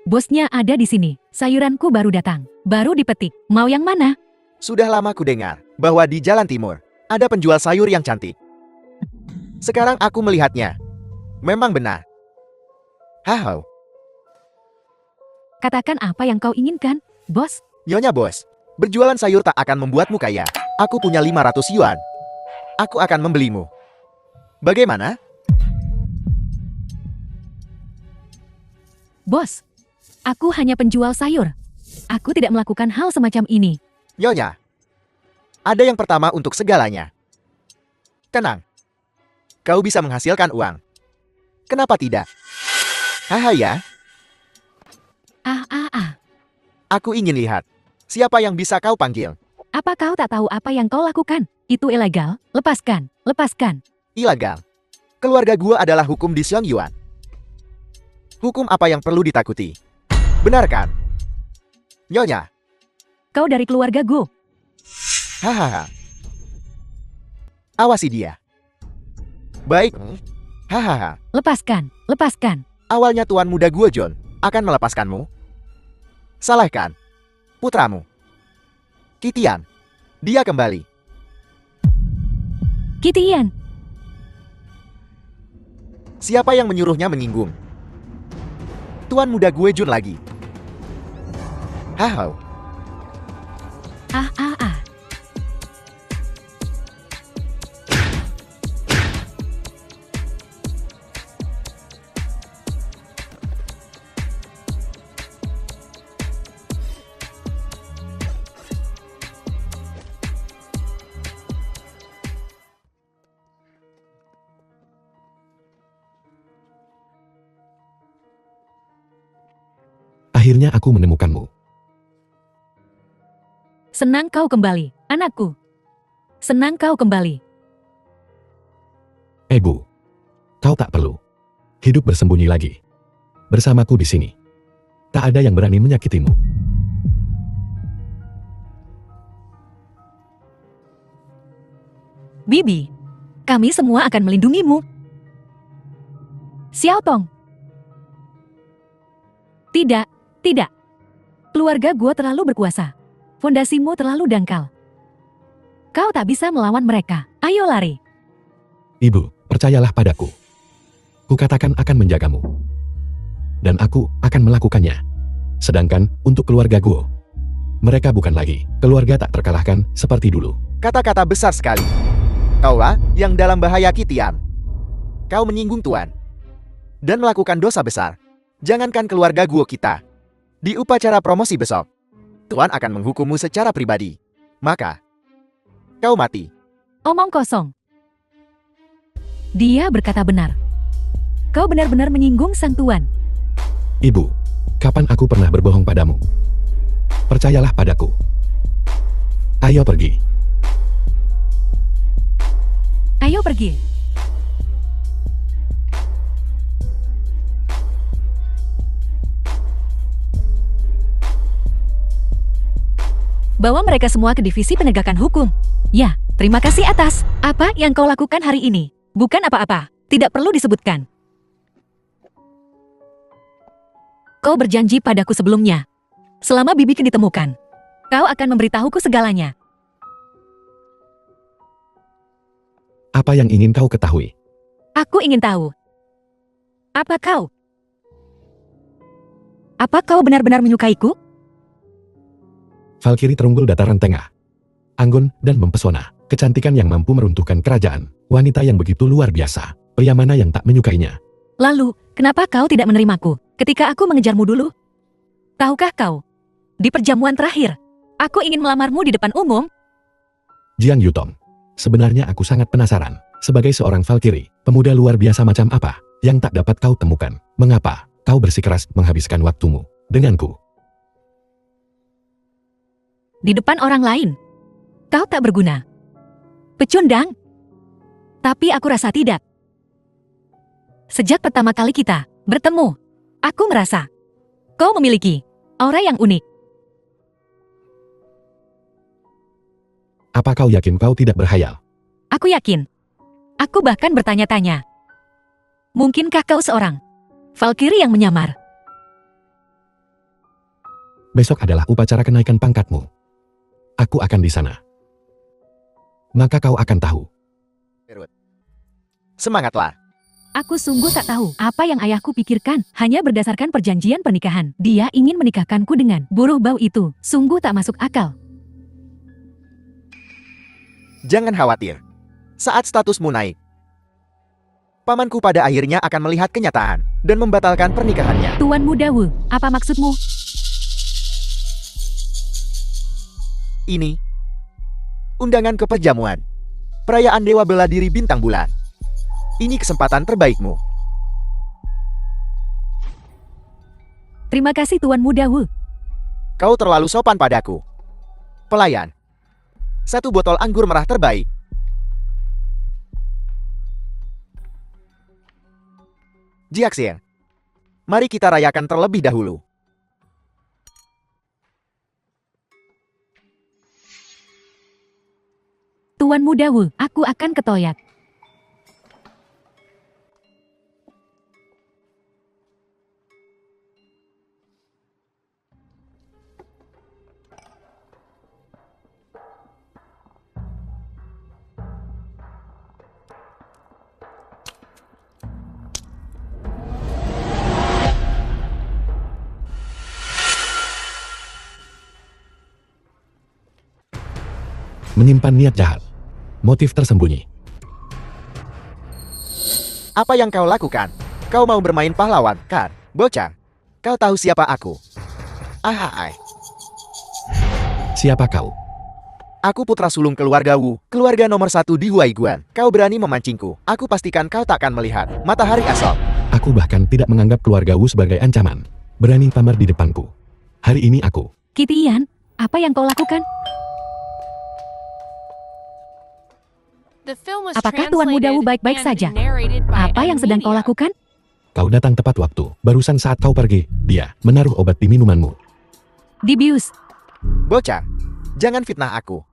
Bosnya ada di sini. Sayuranku baru datang. Baru dipetik. Mau yang mana? Sudah lama ku dengar bahwa di Jalan Timur ada penjual sayur yang cantik. Sekarang aku melihatnya. Memang benar. Hahau. Katakan apa yang kau inginkan, bos. Nyonya bos, berjualan sayur tak akan membuatmu kaya. Aku punya 500 yuan. Aku akan membelimu. Bagaimana? Bos, aku hanya penjual sayur. Aku tidak melakukan hal semacam ini. Nyonya, ada yang pertama untuk segalanya. Tenang. Kau bisa menghasilkan uang. Kenapa tidak? Haha ya. Aku ingin lihat. Siapa yang bisa kau panggil? Apa kau tak tahu apa yang kau lakukan? Itu ilegal. Lepaskan, lepaskan. Ilegal. Keluarga gua adalah hukum di Xiangyuan. Hukum apa yang perlu ditakuti? Benar kan? Nyonya. Kau dari keluarga Gu. Hahaha. Awasi dia. Baik. Hahaha. Lepaskan, lepaskan. Awalnya tuan muda gua John akan melepaskanmu. Salah kan? Putramu. Kitian. Dia kembali. Kitian. Siapa yang menyuruhnya menyinggung? Tuan muda gue Jun lagi. Hahau. Ah. Akhirnya aku menemukanmu. Senang kau kembali, anakku. Senang kau kembali. Bu, kau tak perlu hidup bersembunyi lagi. Bersamaku di sini. Tak ada yang berani menyakitimu. Bibi, kami semua akan melindungimu. Xiaotong. Tidak. Keluarga gua terlalu berkuasa. Fondasimu terlalu dangkal. Kau tak bisa melawan mereka. Ayo lari. Ibu, percayalah padaku. Kukatakan akan menjagamu. Dan aku akan melakukannya. Sedangkan untuk keluarga Guo, mereka bukan lagi keluarga tak terkalahkan seperti dulu. Kata-kata besar sekali. Kaulah yang dalam bahaya Kitian. Kau menyinggung Tuan. Dan melakukan dosa besar. Jangankan keluarga Guo kita. Di upacara promosi besok, Tuan akan menghukummu secara pribadi. Maka, kau mati. Omong kosong. Dia berkata benar. Kau benar-benar menyinggung sang tuan. Ibu, kapan aku pernah berbohong padamu? Percayalah padaku. Ayo pergi. Ayo pergi. Bawa mereka semua ke divisi penegakan hukum. Ya, terima kasih atas apa yang kau lakukan hari ini. Bukan apa-apa, tidak perlu disebutkan. Kau berjanji padaku sebelumnya. Selama bibiku ditemukan, kau akan memberitahuku segalanya. Apa yang ingin kau ketahui? Aku ingin tahu. Apa kau? Apa kau benar-benar menyukaiku? Valkyrie terunggul dataran tengah. Anggun dan mempesona. Kecantikan yang mampu meruntuhkan kerajaan. Wanita yang begitu luar biasa. Pria mana yang tak menyukainya? Lalu, kenapa kau tidak menerimaku ketika aku mengejarmu dulu? Tahukah kau? Di perjamuan terakhir, aku ingin melamarmu di depan umum. Jiang Yutong. Sebenarnya aku sangat penasaran. Sebagai seorang Valkyrie, pemuda luar biasa macam apa yang tak dapat kau temukan? Mengapa kau bersikeras menghabiskan waktumu denganku? Di depan orang lain, kau tak berguna. Pecundang. Tapi aku rasa tidak. Sejak pertama kali kita bertemu, aku merasa kau memiliki aura yang unik. Apa kau yakin kau tidak berhayal? Aku yakin. Aku bahkan bertanya-tanya. Mungkinkah kau seorang Valkyrie yang menyamar? Besok adalah upacara kenaikan pangkatmu. Aku akan di sana. Maka kau akan tahu. Semangatlah. Aku sungguh tak tahu apa yang ayahku pikirkan hanya berdasarkan perjanjian pernikahan. Dia ingin menikahkanku dengan buruh bau itu. Sungguh tak masuk akal. Jangan khawatir. Saat statusmu naik, pamanku pada akhirnya akan melihat kenyataan dan membatalkan pernikahannya. Tuan Muda Wu, apa maksudmu? Ini undangan ke perjamuan perayaan Dewa Bela Diri Bintang Bulan. Ini kesempatan terbaikmu. Terima kasih Tuan Muda Wu. Kau terlalu sopan padaku. Pelayan, 1 botol anggur merah terbaik. Jiaxian, mari kita rayakan terlebih dahulu. Tuan Muda Wu, aku akan ke toilet. Menyimpan niat jahat. Motif tersembunyi. Apa yang kau lakukan? Kau mau bermain pahlawan, kan? Bocah, kau tahu siapa aku? Ahai, Siapa kau? aku putra sulung keluarga Wu, keluarga nomor 1 di Huaiguan. Kau berani memancingku, aku pastikan kau takkan melihat matahari esok. Aku bahkan tidak menganggap keluarga Wu sebagai ancaman. Berani pamer di depanku. Hari ini aku. Kitian, apa yang kau lakukan? Apakah Tuan Muda Wu baik-baik saja? Apa yang sedang kau lakukan? Kau datang tepat waktu. Barusan saat kau pergi, dia menaruh obat di minumanmu. Dibius, Bocah, jangan fitnah aku.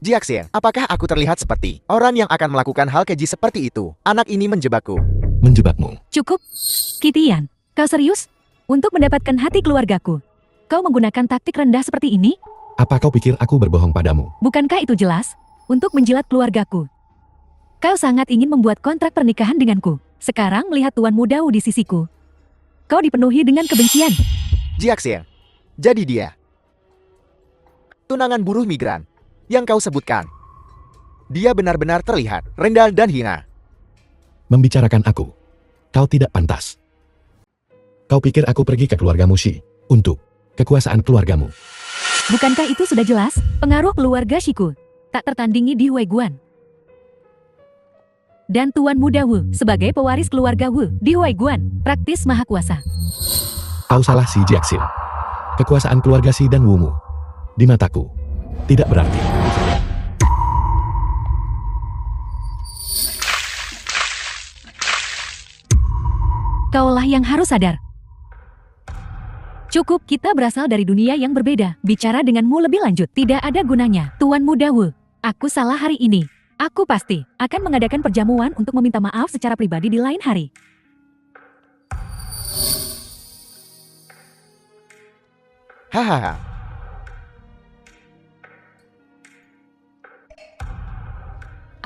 Jiaxian, apakah aku terlihat seperti orang yang akan melakukan hal keji seperti itu? Anak ini menjebakku. Menjebakmu. cukup. Kitian, kau serius? Untuk mendapatkan hati keluargaku, kau menggunakan taktik rendah seperti ini? Apa kau pikir aku berbohong padamu? Bukankah itu jelas? Untuk menjilat keluargaku. Kau sangat ingin membuat kontrak pernikahan denganku. Sekarang melihat Tuan Muda Wu di sisiku, kau dipenuhi dengan kebencian. Jiaxian, jadi dia tunangan buruh migran yang kau sebutkan. Dia benar-benar terlihat rendah dan hina. Membicarakan aku. Kau tidak pantas. Kau pikir aku pergi ke keluargamu Shi untuk kekuasaan keluargamu. Bukankah itu sudah jelas? Pengaruh keluarga Shiku tak tertandingi di Huaiguan. Dan Tuan Muda Wu sebagai pewaris keluarga Wu di Huaiguan, praktis maha kuasa. Kau salah si Jiaxin. Kekuasaan keluarga Si dan Wumu di mataku tidak berarti. Kaulah yang harus sadar. Cukup, kita berasal dari dunia yang berbeda. Bicara denganmu lebih lanjut tidak ada gunanya. Tuan Muda Wu, aku salah hari ini. Aku pasti akan mengadakan perjamuan untuk meminta maaf secara pribadi di lain hari. Hahaha.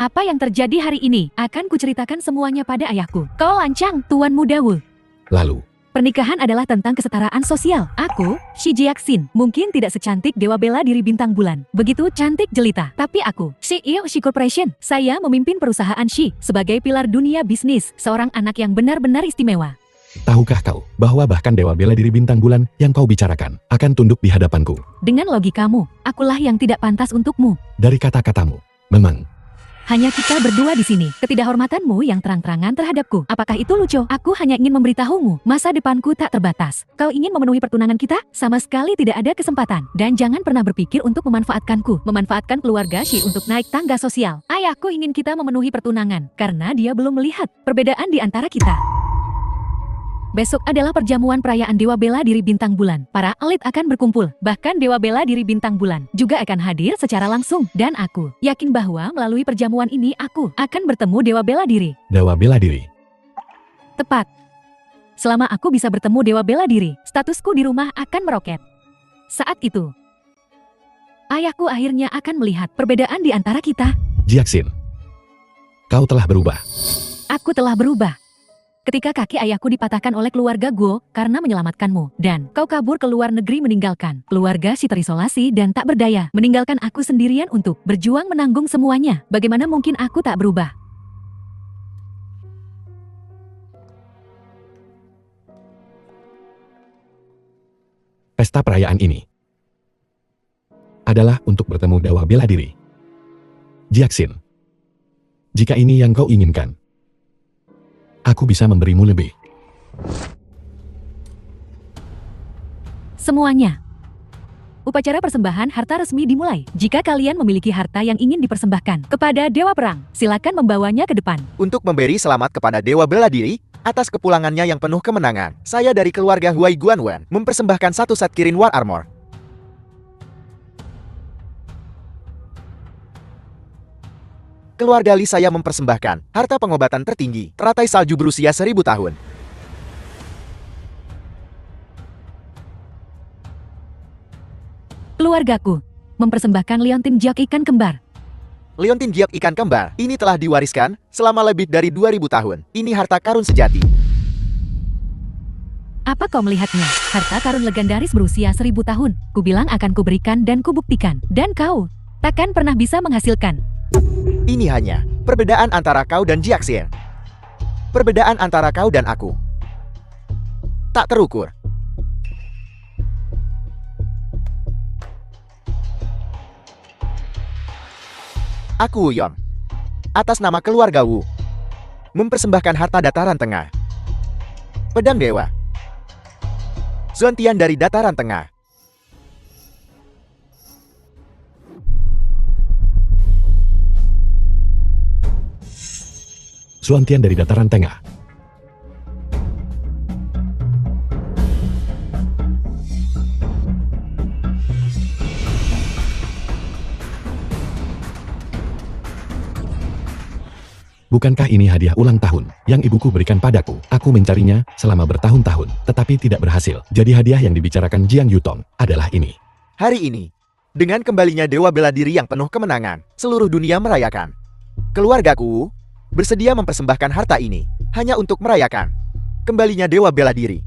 Apa yang terjadi hari ini akan kuceritakan semuanya pada ayahku. Kau lancang, Tuan Muda Wu. Lalu, Pernikahan adalah tentang kesetaraan sosial. Aku, Shi Jiaxin, mungkin tidak secantik Dewa Bela Diri Bintang Bulan. Begitu cantik jelita. Tapi aku, CEO Shi Corporation, saya memimpin perusahaan Shi sebagai pilar dunia bisnis, seorang anak yang benar-benar istimewa. tahukah kau bahwa bahkan Dewa Bela Diri Bintang Bulan yang kau bicarakan akan tunduk di hadapanku? Dengan logikamu, akulah yang tidak pantas untukmu. Dari kata-katamu, memang. Hanya kita berdua di sini. Ketidakhormatanmu yang terang-terangan terhadapku. Apakah itu lucu? Aku hanya ingin memberitahumu, masa depanku tak terbatas. Kau ingin memenuhi pertunangan kita? Sama sekali tidak ada kesempatan. Dan jangan pernah berpikir untuk memanfaatkanku. Memanfaatkan keluarga Shi untuk naik tangga sosial. Ayahku ingin kita memenuhi pertunangan, karena dia belum melihat perbedaan di antara kita. Besok adalah perjamuan perayaan Dewa Bela Diri Bintang Bulan. Para elit akan berkumpul. Bahkan Dewa Bela Diri Bintang Bulan juga akan hadir secara langsung. Dan aku yakin bahwa melalui perjamuan ini aku akan bertemu Dewa Bela Diri. Dewa Bela Diri. Tepat. Selama aku bisa bertemu Dewa Bela Diri, statusku di rumah akan meroket. Saat itu, ayahku akhirnya akan melihat perbedaan di antara kita. Jiaxin, kau telah berubah. Aku telah berubah. Ketika kaki ayahku dipatahkan oleh keluarga Guo karena menyelamatkanmu, dan kau kabur ke luar negeri meninggalkan keluarga si terisolasi dan tak berdaya, meninggalkan aku sendirian untuk berjuang menanggung semuanya. Bagaimana mungkin aku tak berubah? Pesta perayaan ini adalah untuk bertemu dewa bela diri. Jiaxin, jika ini yang kau inginkan, aku bisa memberimu lebih. Semuanya. Upacara persembahan harta resmi dimulai. Jika kalian memiliki harta yang ingin dipersembahkan kepada Dewa Perang, silakan membawanya ke depan. Untuk memberi selamat kepada Dewa Bela Diri, atas kepulangannya yang penuh kemenangan, saya dari keluarga Huai Guanwen mempersembahkan satu set Kirin War Armor. Keluarga Li saya mempersembahkan harta pengobatan tertinggi, teratai salju berusia 1000 tahun. Keluargaku mempersembahkan Leontin Jiok ikan kembar. Leontin Jiok ikan kembar, ini telah diwariskan selama lebih dari 2000 tahun. Ini harta karun sejati. Apa kau melihatnya? Harta karun legendaris berusia 1000 tahun. Kubilang akan kuberikan dan kubuktikan. Dan kau takkan pernah bisa menghasilkan. Ini hanya perbedaan antara kau dan Jiaxin. Perbedaan antara kau dan aku tak terukur. Aku Yon, atas nama keluarga Wu, mempersembahkan harta dataran tengah. Pedang Dewa Zuantian dari dataran tengah. Zuantian dari dataran tengah. Bukankah ini hadiah ulang tahun yang ibuku berikan padaku? Aku mencarinya selama bertahun-tahun, tetapi tidak berhasil. Jadi hadiah yang dibicarakan Jiang Yutong adalah ini. Hari ini, dengan kembalinya Dewa Bela Diri yang penuh kemenangan, seluruh dunia merayakan. Keluargaku bersedia mempersembahkan harta ini hanya untuk merayakan kembalinya Dewa Bela Diri.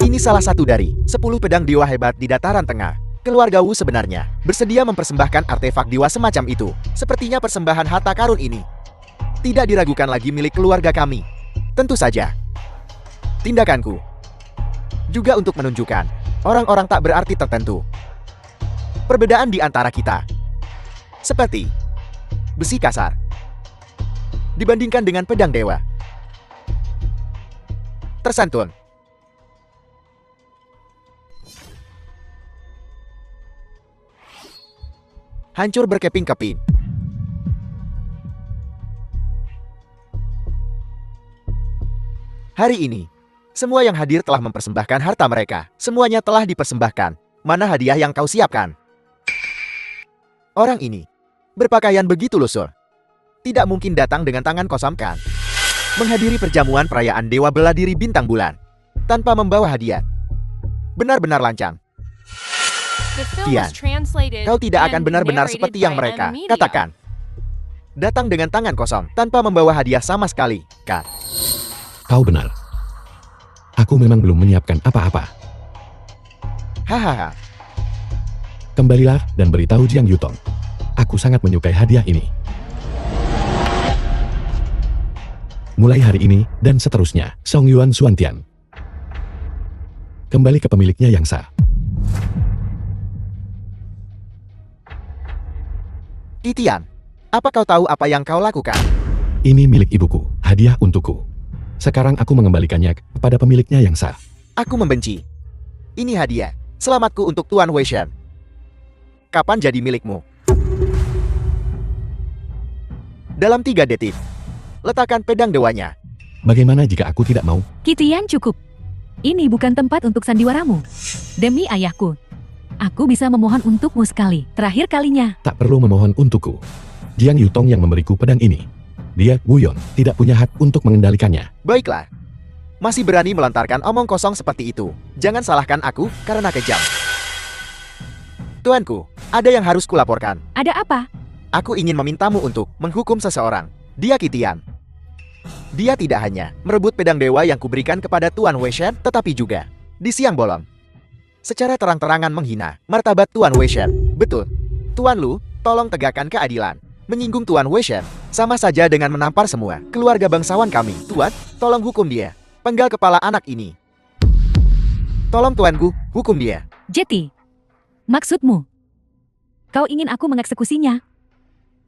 Ini salah satu dari 10 pedang dewa hebat di dataran tengah. Keluarga Wu sebenarnya bersedia mempersembahkan artefak dewa semacam itu. Sepertinya persembahan harta karun ini tidak diragukan lagi milik keluarga kami. Tentu saja, tindakanku juga untuk menunjukkan orang-orang tak berarti tertentu. Perbedaan di antara kita seperti besi kasar dibandingkan dengan pedang dewa. Tersantun. Hancur berkeping-keping. Hari ini, semua yang hadir telah mempersembahkan harta mereka. Semuanya telah dipersembahkan. Mana hadiah yang kau siapkan? Orang ini berpakaian begitu lusuh. Tidak mungkin datang dengan tangan kosong kan? Menghadiri perjamuan perayaan Dewa Bela Diri Bintang Bulan tanpa membawa hadiah. Benar-benar lancang. Tian, kau tidak akan benar-benar seperti yang mereka katakan. Datang dengan tangan kosong tanpa membawa hadiah sama sekali, kan? Kau benar. Aku memang belum menyiapkan apa-apa. Hahaha. Kembalilah dan beritahu Jiang Yutong. Aku sangat menyukai hadiah ini. Mulai hari ini dan seterusnya, Song Yuan Zuantian kembali ke pemiliknya yang sah. Tian, apa kau tahu apa yang kau lakukan? Ini milik ibuku, hadiah untukku. Sekarang aku mengembalikannya kepada pemiliknya yang sah. Aku membenci. Ini hadiah. Selamatku untuk Tuan Wei Shen. Kapan jadi milikmu? Dalam 3 detik, letakkan pedang dewanya. Bagaimana jika aku tidak mau? Kitian cukup. Ini bukan tempat untuk sandiwaramu. Demi ayahku, aku bisa memohon untukmu sekali. Terakhir kalinya. Tak perlu memohon untukku. Jiang Yutong yang memberiku pedang ini. Dia, Wu Yon, tidak punya hak untuk mengendalikannya. Baiklah. Masih berani melontarkan omong kosong seperti itu. Jangan salahkan aku karena kejam. Tuanku, ada yang harus kulaporkan. Ada apa? Aku ingin memintamu untuk menghukum seseorang. Dia Kitian. Dia tidak hanya merebut pedang dewa yang kuberikan kepada Tuan Weishen, tetapi juga di siang bolong secara terang-terangan menghina martabat Tuan Weishen. Betul. Tuan Lu, tolong tegakkan keadilan. Menyinggung Tuan Weishen sama saja dengan menampar semua keluarga bangsawan kami. Tuan, tolong hukum dia. Penggal kepala anak ini. Tolong tuanku, hukum dia. Jetty, maksudmu? Kau ingin aku mengeksekusinya?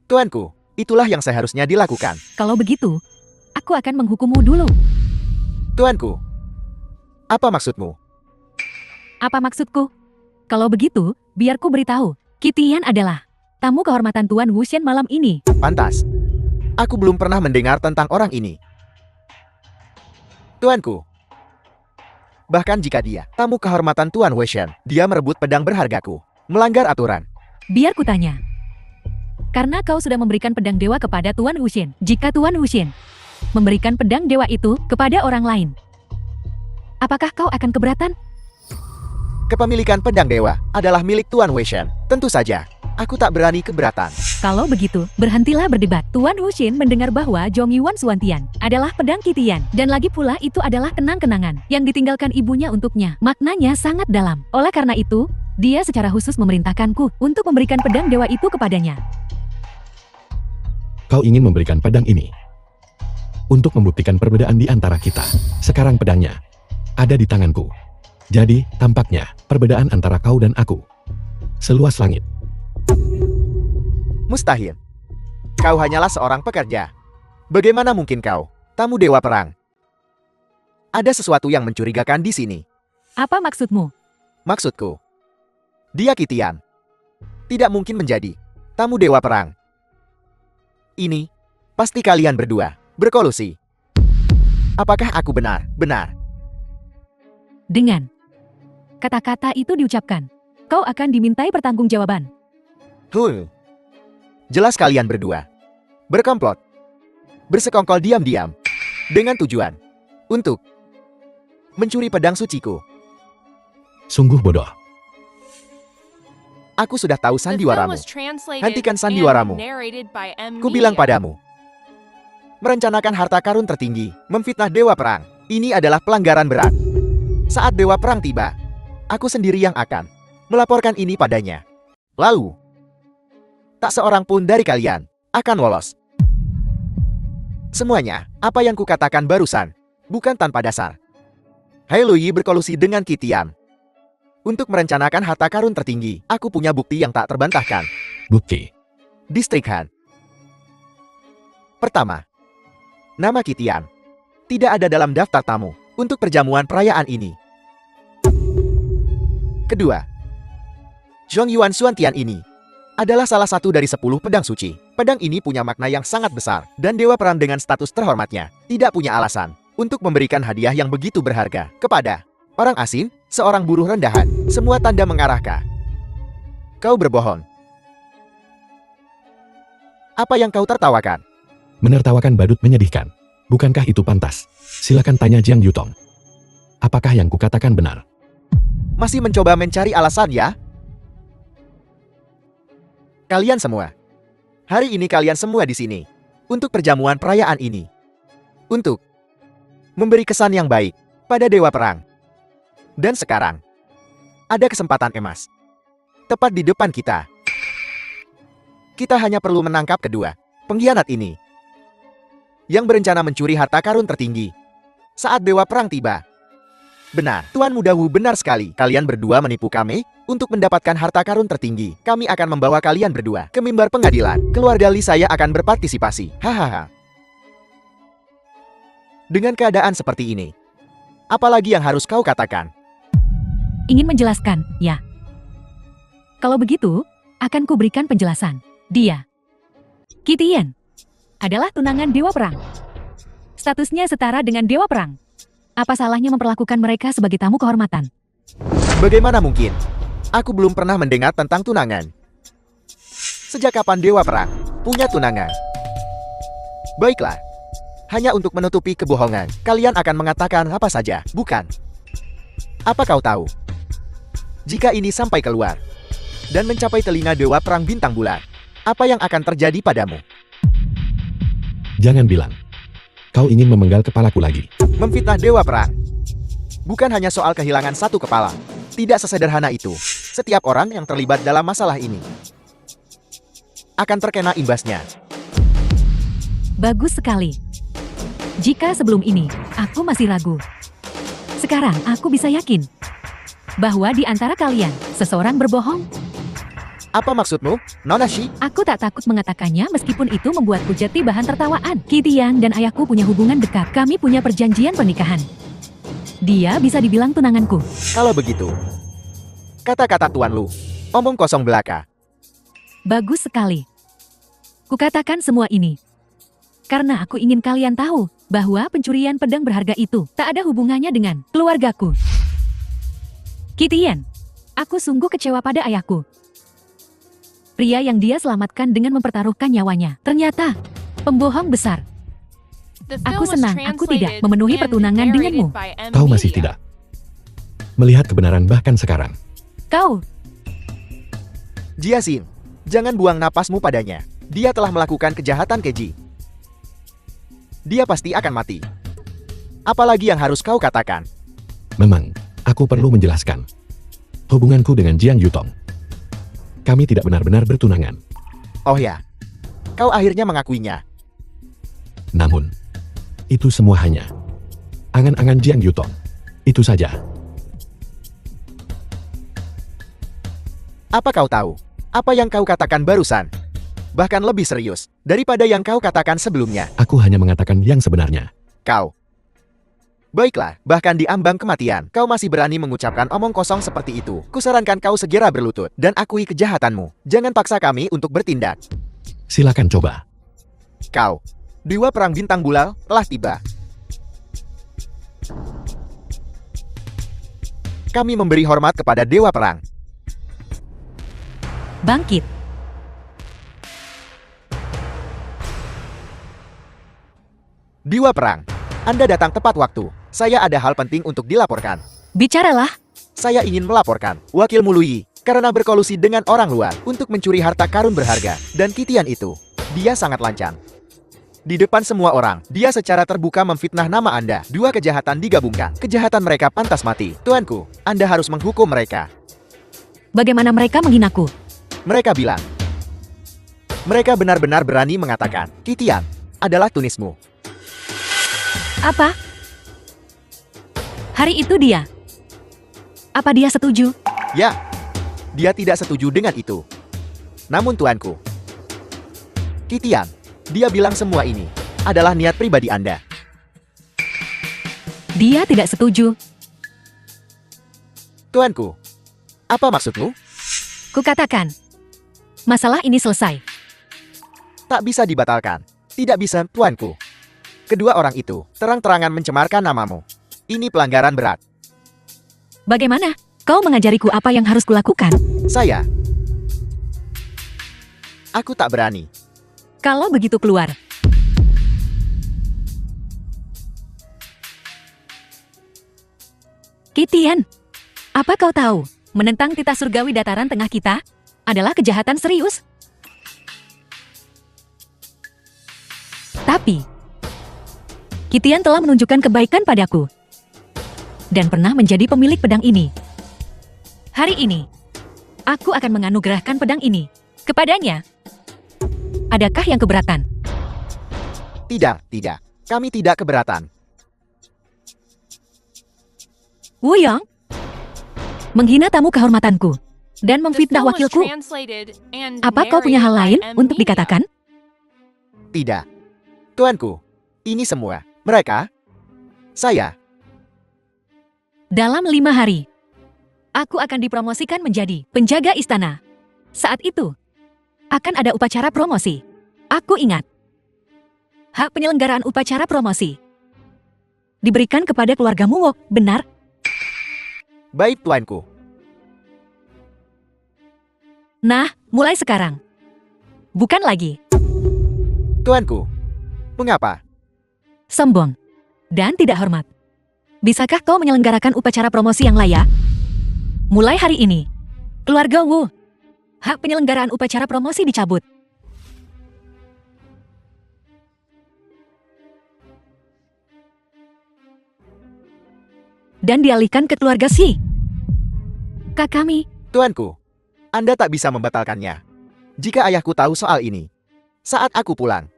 Tuanku, itulah yang seharusnya dilakukan. Kalau begitu, aku akan menghukummu dulu. Tuanku, apa maksudmu? Apa maksudku? Kalau begitu, biar ku beritahu. Kitian adalah tamu kehormatan Tuan Wushen malam ini. Pantas. Aku belum pernah mendengar tentang orang ini. Tuanku. Bahkan jika dia tamu kehormatan Tuan Weishen, dia merebut pedang berhargaku. Melanggar aturan. Biar ku tanya. Karena kau sudah memberikan pedang dewa kepada Tuan Wushen. Jika Tuan Wushen memberikan pedang dewa itu kepada orang lain, apakah kau akan keberatan? Kepemilikan pedang dewa adalah milik Tuan Weishen. Tentu saja, aku tak berani keberatan. Kalau begitu, berhentilah berdebat. Tuan Wushen mendengar bahwa Zhongyuan Xuantian adalah pedang Kitian. Dan lagi pula itu adalah kenang-kenangan yang ditinggalkan ibunya untuknya. Maknanya sangat dalam. Oleh karena itu, dia secara khusus memerintahkanku untuk memberikan pedang dewa itu kepadanya. Kau ingin memberikan pedang ini untuk membuktikan perbedaan di antara kita. Sekarang pedangnya ada di tanganku. Jadi, tampaknya perbedaan antara kau dan aku seluas langit. Mustahil. Kau hanyalah seorang pekerja. Bagaimana mungkin kau, tamu dewa perang? Ada sesuatu yang mencurigakan di sini. Apa maksudmu? Maksudku, dia Kitian. Tidak mungkin menjadi tamu dewa perang. Ini, pasti kalian berdua berkolusi. Apakah aku benar? Dengan kata-kata itu diucapkan, kau akan dimintai pertanggungjawaban. Jelas kalian berdua berkomplot, bersekongkol diam-diam, dengan tujuan untuk mencuri pedang suciku. Sungguh bodoh. Aku sudah tahu sandiwaramu. Hentikan sandiwaramu. Ku bilang padamu. Merencanakan harta karun tertinggi, memfitnah dewa perang. Ini adalah pelanggaran berat. Saat dewa perang tiba, aku sendiri yang akan melaporkan ini padanya. Lalu, tak seorang pun dari kalian akan lolos. Semuanya, apa yang kukatakan barusan, bukan tanpa dasar. Hai Luyi berkolusi dengan Kitian. Untuk merencanakan harta karun tertinggi, aku punya bukti yang tak terbantahkan. Bukti. Distrik Han. Pertama, nama Kitian tidak ada dalam daftar tamu untuk perjamuan perayaan ini. Kedua, Zhongyuan Xuantian ini adalah salah satu dari 10 pedang suci. Pedang ini punya makna yang sangat besar, dan dewa perang dengan status terhormatnya tidak punya alasan untuk memberikan hadiah yang begitu berharga kepada orang asing, seorang buruh rendahan. Semua tanda mengarah ke kau berbohong. Apa yang kau tertawakan? Menertawakan badut menyedihkan. Bukankah itu pantas? Silakan tanya Jiang Yutong. Apakah yang kukatakan benar? Masih mencoba mencari alasan ya? Kalian semua. Hari ini kalian semua di sini untuk perjamuan perayaan ini. Untuk memberi kesan yang baik pada dewa perang. Dan sekarang, ada kesempatan emas. Tepat di depan kita. Kita hanya perlu menangkap kedua pengkhianat ini. Yang berencana mencuri harta karun tertinggi. Saat dewa perang tiba. Benar, Tuan Muda Wu benar sekali. Kalian berdua menipu kami untuk mendapatkan harta karun tertinggi. Kami akan membawa kalian berdua ke mimbar pengadilan. Keluarga Li saya akan berpartisipasi. Hahaha. Dengan keadaan seperti ini, apalagi yang harus kau katakan? Ingin menjelaskan, ya. Kalau begitu, akan kuberikan penjelasan. Dia, Kitian, adalah tunangan dewa perang. Statusnya setara dengan dewa perang. Apa salahnya memperlakukan mereka sebagai tamu kehormatan? Bagaimana mungkin? Aku belum pernah mendengar tentang tunangan. Sejak kapan dewa perang punya tunangan? Baiklah. Hanya untuk menutupi kebohongan, kalian akan mengatakan apa saja, bukan? Apa kau tahu? Jika ini sampai keluar, dan mencapai telinga Dewa Perang Bintang Bulan. Apa yang akan terjadi padamu? Jangan bilang. Kau ingin memenggal kepalaku lagi. Memfitnah Dewa Perang. Bukan hanya soal kehilangan satu kepala. Tidak sesederhana itu. Setiap orang yang terlibat dalam masalah ini akan terkena imbasnya. Bagus sekali. Jika sebelum ini, aku masih ragu. Sekarang aku bisa yakin bahwa di antara kalian, seseorang berbohong. Apa maksudmu, Nona Shi? Aku tak takut mengatakannya meskipun itu membuatku jadi bahan tertawaan. Kitian dan ayahku punya hubungan dekat. Kami punya perjanjian pernikahan. Dia bisa dibilang tunanganku. Kalau begitu, kata-kata Tuan Lu, omong kosong belaka. Bagus sekali. Kukatakan semua ini karena aku ingin kalian tahu bahwa pencurian pedang berharga itu tak ada hubungannya dengan keluargaku. Kitian, aku sungguh kecewa pada ayahku. Pria yang dia selamatkan dengan mempertaruhkan nyawanya ternyata pembohong besar. Aku senang aku tidak memenuhi pertunangan denganmu. Kau masih tidak melihat kebenaran bahkan sekarang. Kau, Jiaxin, jangan buang napasmu padanya. Dia telah melakukan kejahatan keji. Dia pasti akan mati. Apalagi yang harus kau katakan? Memang, aku perlu menjelaskan. Hubunganku dengan Jiang Yutong. Kami tidak benar-benar bertunangan. Oh ya, kau akhirnya mengakuinya. Namun, itu semua hanya angan-angan Jiang Yutong. Itu saja. Apa kau tahu? Apa yang kau katakan barusan? Bahkan lebih serius daripada yang kau katakan sebelumnya. Aku hanya mengatakan yang sebenarnya. Kau. Baiklah, bahkan di ambang kematian, kau masih berani mengucapkan omong kosong seperti itu. Kusarankan kau segera berlutut dan akui kejahatanmu. Jangan paksa kami untuk bertindak. Silakan coba. Kau, Dewa Perang Bintang Bulan, telah tiba. Kami memberi hormat kepada Dewa Perang. bangkit. Dewa Perang, Anda datang tepat waktu. Saya ada hal penting untuk dilaporkan. Bicaralah. Saya ingin melaporkan Wakil Mului karena berkolusi dengan orang luar untuk mencuri harta karun berharga. Dan Kitian itu, dia sangat lancang. Di depan semua orang, dia secara terbuka memfitnah nama Anda. Dua kejahatan digabungkan. Kejahatan mereka pantas mati. Tuanku, Anda harus menghukum mereka. Bagaimana mereka menghinaku? Mereka bilang, mereka benar-benar berani mengatakan, Kitian adalah tunismu. Apa? Hari itu dia. Apa dia setuju? Ya, dia tidak setuju dengan itu. Namun tuanku, Kitian, dia bilang semua ini adalah niat pribadi Anda. Dia tidak setuju. Tuanku, apa maksudmu? Kukatakan, masalah ini selesai. Tak bisa dibatalkan. Tidak bisa, tuanku. Kedua orang itu terang-terangan mencemarkan namamu. Ini pelanggaran berat. Bagaimana? Kau mengajariku apa yang harus kulakukan? Saya. Aku tak berani. Kalau begitu keluar. Kitian, apa kau tahu, menentang titah surgawi dataran tengah kita adalah kejahatan serius? Tapi, Kitian telah menunjukkan kebaikan padaku dan pernah menjadi pemilik pedang ini. Hari ini, aku akan menganugerahkan pedang ini kepadanya. Adakah yang keberatan? Tidak, tidak. Kami tidak keberatan. Wuyong, menghina tamu kehormatanku dan memfitnah wakilku. Apa kau punya hal lain untuk dikatakan? Tidak. Tuanku, ini semua. Mereka. Saya. Dalam 5 hari, aku akan dipromosikan menjadi penjaga istana. Saat itu, akan ada upacara promosi. Aku ingat. Hak penyelenggaraan upacara promosi diberikan kepada keluarga Muwok, benar? Baik, tuanku. Nah, mulai sekarang. Bukan lagi Tuanku. Mengapa? sombong dan tidak hormat. Bisakah kau menyelenggarakan upacara promosi yang layak? Mulai hari ini, keluarga Wu Hak penyelenggaraan upacara promosi dicabut. Dan dialihkan ke keluarga Si. Kak kami, Tuanku, Anda tak bisa membatalkannya. Jika ayahku tahu soal ini, saat aku pulang,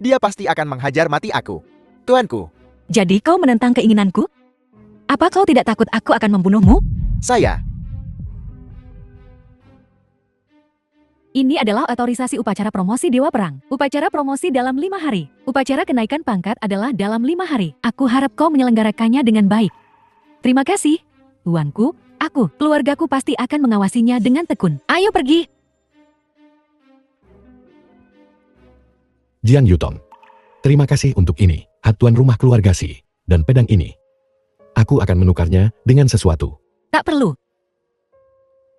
dia pasti akan menghajar mati aku. Tuanku, jadi kau menentang keinginanku? Apa kau tidak takut aku akan membunuhmu? saya, Ini adalah otorisasi upacara promosi Dewa Perang. Upacara promosi dalam 5 hari. Upacara kenaikan pangkat adalah dalam 5 hari. Aku harap kau menyelenggarakannya dengan baik. Terima kasih. Tuanku, keluargaku pasti akan mengawasinya dengan tekun. Ayo pergi. Jiang Yutong. Terima kasih untuk ini, hak tuan rumah keluarga Si, dan pedang ini. Aku akan menukarnya dengan sesuatu. Tak perlu.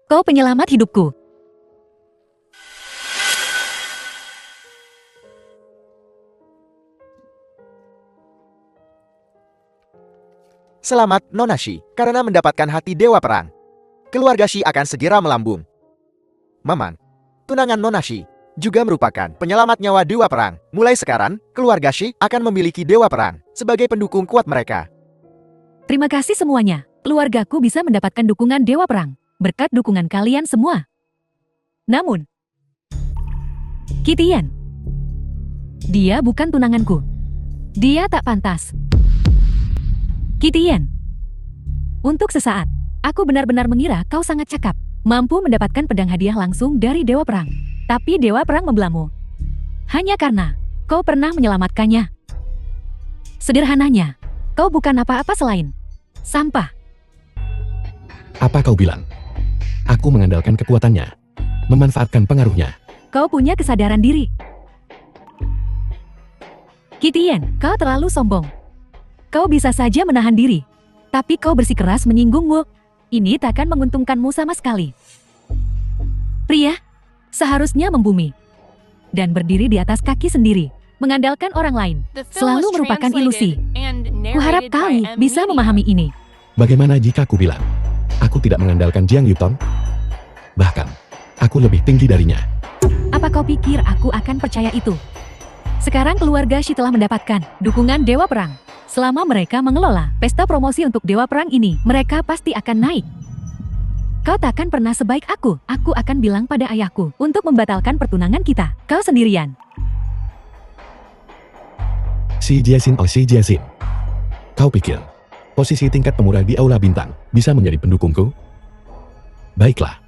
Kau penyelamat hidupku. selamat Nona Shi, karena mendapatkan hati Dewa Perang. Keluarga Shi akan segera melambung. Maman, tunangan Nona Shi juga merupakan penyelamat nyawa Dewa Perang. Mulai sekarang, keluarga Shi akan memiliki Dewa Perang sebagai pendukung kuat mereka. Terima kasih semuanya. Keluargaku bisa mendapatkan dukungan Dewa Perang berkat dukungan kalian semua. Namun, Kitian, dia bukan tunanganku. Dia tak pantas. Kitian, untuk sesaat, aku benar-benar mengira kau sangat cakap, mampu mendapatkan pedang hadiah langsung dari Dewa Perang. Tapi Dewa Perang membelamu. Hanya karena kau pernah menyelamatkannya. Sederhananya, kau bukan apa-apa selain sampah. Apa kau bilang? Aku mengandalkan kekuatannya, memanfaatkan pengaruhnya. Kau punya kesadaran diri. Kitian, kau terlalu sombong. Kau bisa saja menahan diri, tapi kau bersikeras menyinggungmu. Ini takkan menguntungkanmu sama sekali. Pria, seharusnya membumi dan berdiri di atas kaki sendiri, mengandalkan orang lain, selalu merupakan ilusi. Kuharap kau bisa memahami ini. Bagaimana jika aku bilang, aku tidak mengandalkan Jiang Yutong? Bahkan, aku lebih tinggi darinya. Apa kau pikir aku akan percaya itu? Sekarang keluarga Shi telah mendapatkan dukungan Dewa Perang. Selama mereka mengelola pesta promosi untuk Dewa Perang ini, mereka pasti akan naik. Kau takkan pernah sebaik aku. Aku akan bilang pada ayahku untuk membatalkan pertunangan kita. Kau sendirian. Si Jiaxin, Si Jiaxin. Kau pikir, posisi tingkat pemurah di Aula Bintang bisa menjadi pendukungku? Baiklah.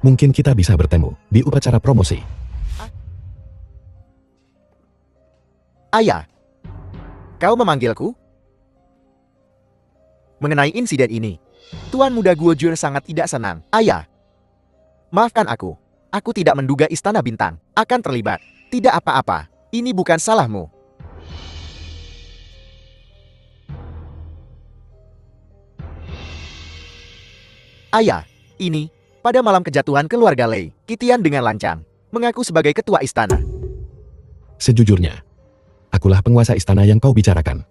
Mungkin kita bisa bertemu di upacara promosi. Ayah, kau memanggilku? Mengenai insiden ini, Tuan Muda Guo Jun sangat tidak senang. Ayah, maafkan aku. Aku tidak menduga Istana Bintang akan terlibat. Tidak apa-apa, ini bukan salahmu. Ayah, ini, pada malam kejatuhan keluarga Lei, Kitian dengan lancang mengaku sebagai ketua istana. Sejujurnya, akulah penguasa istana yang kau bicarakan.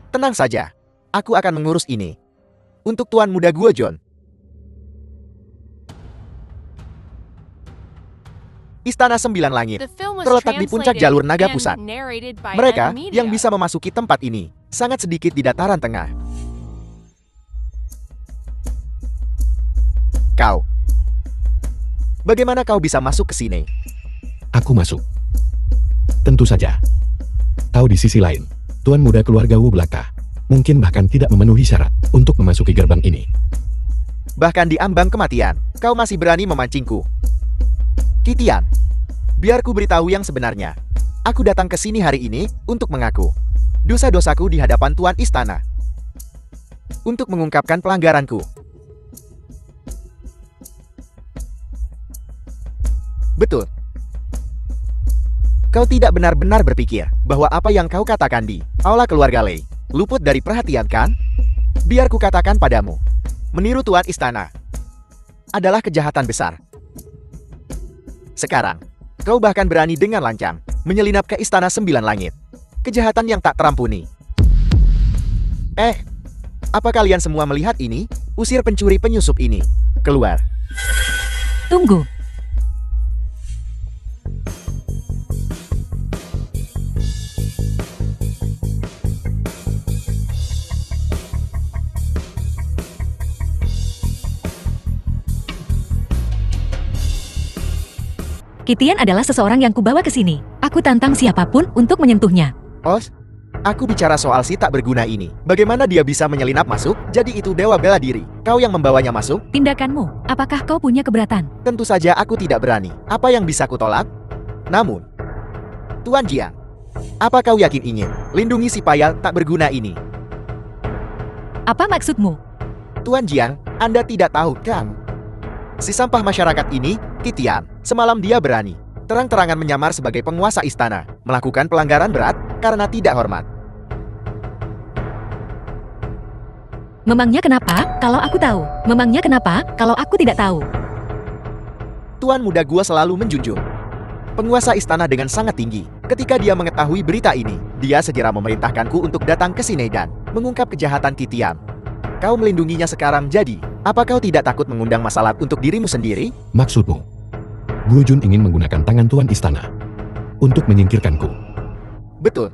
Tenang saja, aku akan mengurus ini. Untuk Tuan Muda Guo Jun. Istana Sembilan Langit terletak di puncak jalur naga pusat. Mereka yang bisa memasuki tempat ini sangat sedikit di dataran tengah. Kau, bagaimana kau bisa masuk ke sini? Aku masuk. Tentu saja. Tahu di sisi lain, Tuan Muda keluarga Wu Belaka mungkin bahkan tidak memenuhi syarat untuk memasuki gerbang ini. Bahkan di ambang kematian, kau masih berani memancingku. Kitian, biar ku beritahu yang sebenarnya. Aku datang ke sini hari ini untuk mengaku dosa-dosaku di hadapan Tuan Istana. Untuk mengungkapkan pelanggaranku. Betul. Kau tidak benar-benar berpikir bahwa apa yang kau katakan di Aula Keluarga Lei luput dari perhatian, kan? Biar ku katakan padamu, meniru Tuan Istana adalah kejahatan besar. Sekarang, kau bahkan berani dengan lancang menyelinap ke Istana Sembilan Langit. Kejahatan yang tak terampuni. Apa kalian semua melihat ini? Usir pencuri penyusup ini. Keluar. Tunggu. Kitian adalah seseorang yang kubawa ke sini. Aku tantang siapapun untuk menyentuhnya. Os, aku bicara soal si tak berguna ini. Bagaimana dia bisa menyelinap masuk? Jadi itu dewa bela diri. Kau yang membawanya masuk? Tindakanmu, apakah kau punya keberatan? Tentu saja aku tidak berani. Apa yang bisa kutolak? Namun, Tuan Jiang, apa kau yakin ingin lindungi si payal tak berguna ini? Apa maksudmu? Tuan Jiang, Anda tidak tahu kan? Si sampah masyarakat ini, Kitian, semalam dia berani terang-terangan menyamar sebagai penguasa istana, melakukan pelanggaran berat karena tidak hormat. Memangnya kenapa kalau aku tahu? Memangnya kenapa kalau aku tidak tahu? Tuan muda gua selalu menjunjung penguasa istana dengan sangat tinggi. Ketika dia mengetahui berita ini, dia segera memerintahkanku untuk datang ke sini dan mengungkap kejahatan Kitian. Kau melindunginya sekarang jadi, apa kau tidak takut mengundang masalah untuk dirimu sendiri? Maksudmu, Guo Jun ingin menggunakan tangan tuan istana untuk menyingkirkanku. Betul.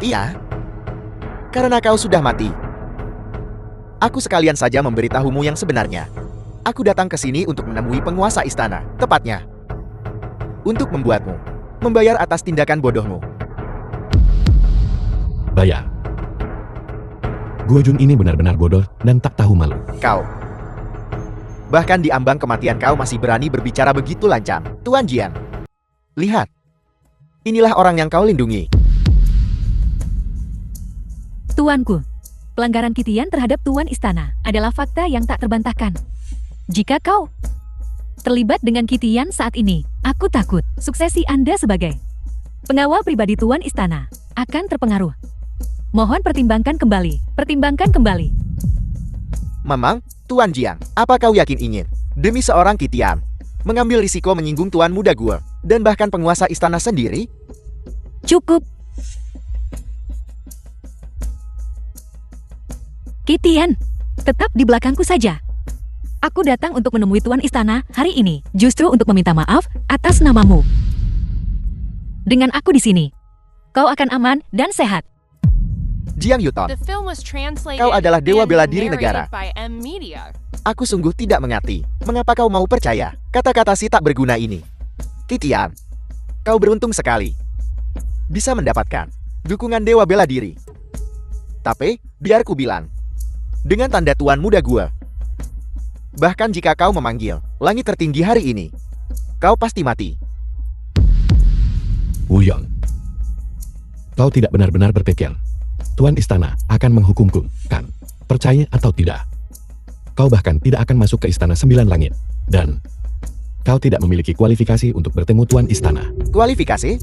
Iya. Karena kau sudah mati. Aku sekalian saja memberitahumu yang sebenarnya. Aku datang ke sini untuk menemui penguasa istana, tepatnya untuk membuatmu membayar atas tindakan bodohmu. Bayar. Guo Jun ini benar-benar bodoh dan tak tahu malu. Kau. Bahkan di ambang kematian kau masih berani berbicara begitu lancang. Tuan Jiang. Lihat. Inilah orang yang kau lindungi. Tuanku, pelanggaran Kitian terhadap Tuan Istana adalah fakta yang tak terbantahkan. Jika kau terlibat dengan Kitian saat ini, aku takut suksesi Anda sebagai pengawal pribadi Tuan Istana akan terpengaruh. Mohon pertimbangkan kembali. Pertimbangkan kembali. Memang, Tuan Jiang, apa kau yakin ingin demi seorang Kitian mengambil risiko menyinggung Tuan muda gua dan bahkan penguasa istana sendiri? Cukup. Kitian, tetap di belakangku saja. Aku datang untuk menemui Tuan Istana hari ini, justru untuk meminta maaf atas namamu. Dengan aku di sini, kau akan aman dan sehat. Jiang Yuton, kau adalah dewa bela diri negara. Aku sungguh tidak mengerti mengapa kau mau percaya kata-kata si tak berguna ini. Kitian, kau beruntung sekali bisa mendapatkan dukungan dewa bela diri. Tapi, biar ku bilang, dengan tanda tuan muda gua, bahkan jika kau memanggil langit tertinggi hari ini, kau pasti mati. Wuyong, kau tidak benar-benar berpikir Tuan Istana akan menghukumku, kan? Percaya atau tidak? Kau bahkan tidak akan masuk ke Istana Sembilan Langit. Dan kau tidak memiliki kualifikasi untuk bertemu Tuan Istana. Kualifikasi?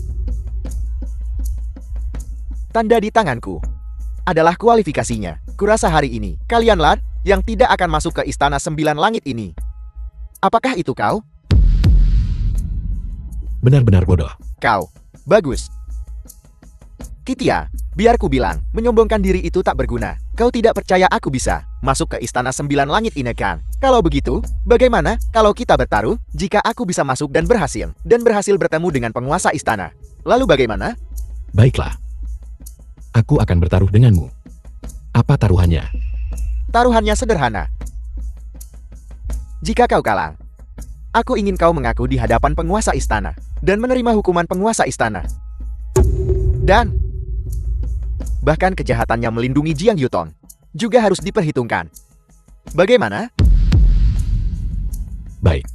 Tanda di tanganku adalah kualifikasinya. Kurasa hari ini, kalianlah yang tidak akan masuk ke Istana Sembilan Langit ini. Apakah itu kau? Benar-benar bodoh. Kau. Bagus. Kitia, biar ku bilang, menyombongkan diri itu tak berguna. Kau tidak percaya aku bisa masuk ke Istana Sembilan Langit ini kan? Kalau begitu, bagaimana kalau kita bertaruh jika aku bisa masuk dan berhasil bertemu dengan penguasa istana? Lalu bagaimana? Baiklah. Aku akan bertaruh denganmu. Apa taruhannya? Taruhannya sederhana. Jika kau kalah, aku ingin kau mengaku di hadapan penguasa istana dan menerima hukuman penguasa istana. Dan bahkan kejahatannya melindungi Jiang Yuton juga harus diperhitungkan. Bagaimana? Baik.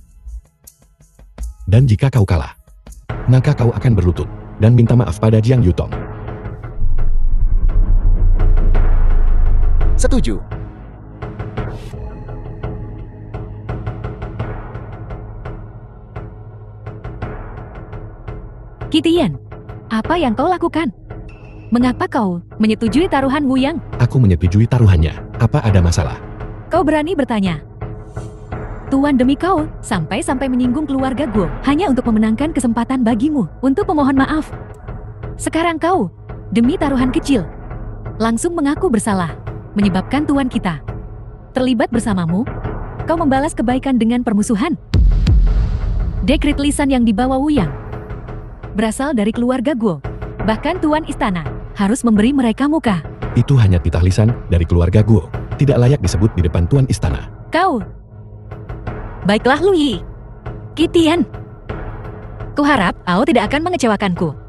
Dan jika kau kalah, maka kau akan berlutut dan minta maaf pada Jiang Yuton. Setuju. Kitian, apa yang kau lakukan? Mengapa kau menyetujui taruhan Wuyang? Aku menyetujui taruhannya. Apa ada masalah? Kau berani bertanya? Tuan demi kau, sampai-sampai menyinggung keluarga Guo, hanya untuk memenangkan kesempatan bagimu untuk memohon maaf. Sekarang kau, demi taruhan kecil, langsung mengaku bersalah, menyebabkan tuan kita terlibat bersamamu. Kau membalas kebaikan dengan permusuhan. Dekrit lisan yang dibawa Wuyang berasal dari keluarga Guo. Bahkan tuan istana harus memberi mereka muka. Itu hanya titah lisan dari keluarga Guo. Tidak layak disebut di depan tuan istana. Kau. Baiklah Lu Yi. Kitian. Kuharap kau tidak akan mengecewakanku.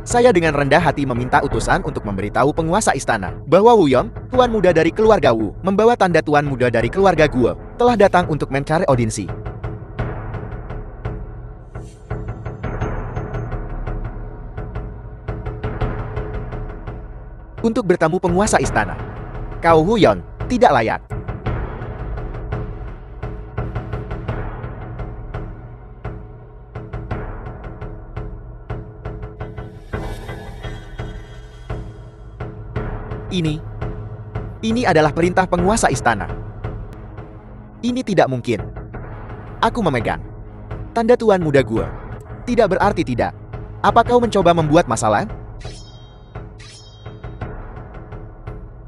Saya dengan rendah hati meminta utusan untuk memberitahu penguasa istana bahwa Wuyong, tuan muda dari keluarga Wu, membawa tanda tuan muda dari keluarga Guo, telah datang untuk mencari audiensi. Untuk bertemu penguasa istana. Kau Wuyong, tidak layak. Ini adalah perintah penguasa istana. Ini tidak mungkin. Aku memegang tanda tuan muda gua. Tidak berarti tidak. Apa kau mencoba membuat masalah?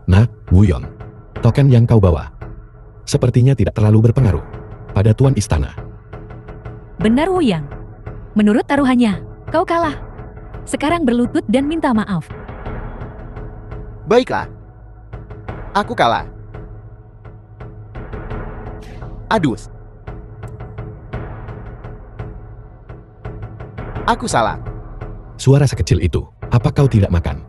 Nah, Wuyong, token yang kau bawa sepertinya tidak terlalu berpengaruh pada tuan istana. Benar Wuyang. Menurut taruhannya, kau kalah. Sekarang berlutut dan minta maaf. Baiklah. Aku kalah. Adus. Aku salah. Suara sekecil itu, apa kau tidak makan?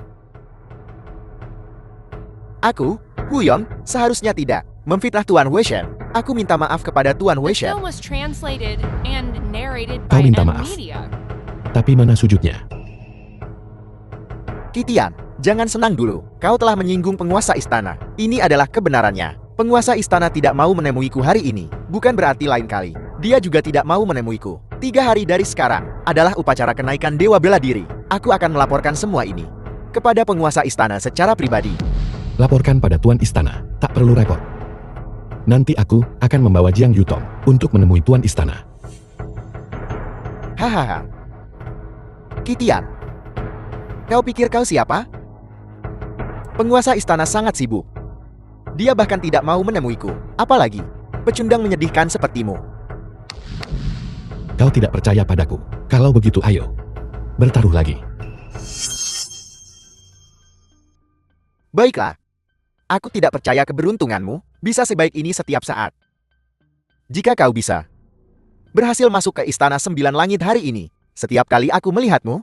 Aku, Wuyong, seharusnya tidak memfitnah Tuan Weishen. Aku minta maaf kepada Tuan Weishen. film was translated and narrated Kau by minta N maaf. Media. Tapi mana sujudnya? Kitian, jangan senang dulu. Kau telah menyinggung penguasa istana. Ini adalah kebenarannya. Penguasa istana tidak mau menemuiku hari ini. Bukan berarti lain kali dia juga tidak mau menemuiku. 3 hari dari sekarang adalah upacara kenaikan Dewa Bela Diri. Aku akan melaporkan semua ini kepada penguasa istana secara pribadi. Laporkan pada tuan istana, tak perlu repot. Nanti aku akan membawa Jiang Yutong untuk menemui tuan istana. Hahaha. Kitian, kau pikir kau siapa? Penguasa istana sangat sibuk. Dia bahkan tidak mau menemuiku. Apalagi pecundang menyedihkan sepertimu. Kau tidak percaya padaku. Kalau begitu ayo, bertaruh lagi. Baiklah. Aku tidak percaya keberuntunganmu bisa sebaik ini setiap saat. Jika kau bisa berhasil masuk ke Istana 9 Langit hari ini, setiap kali aku melihatmu,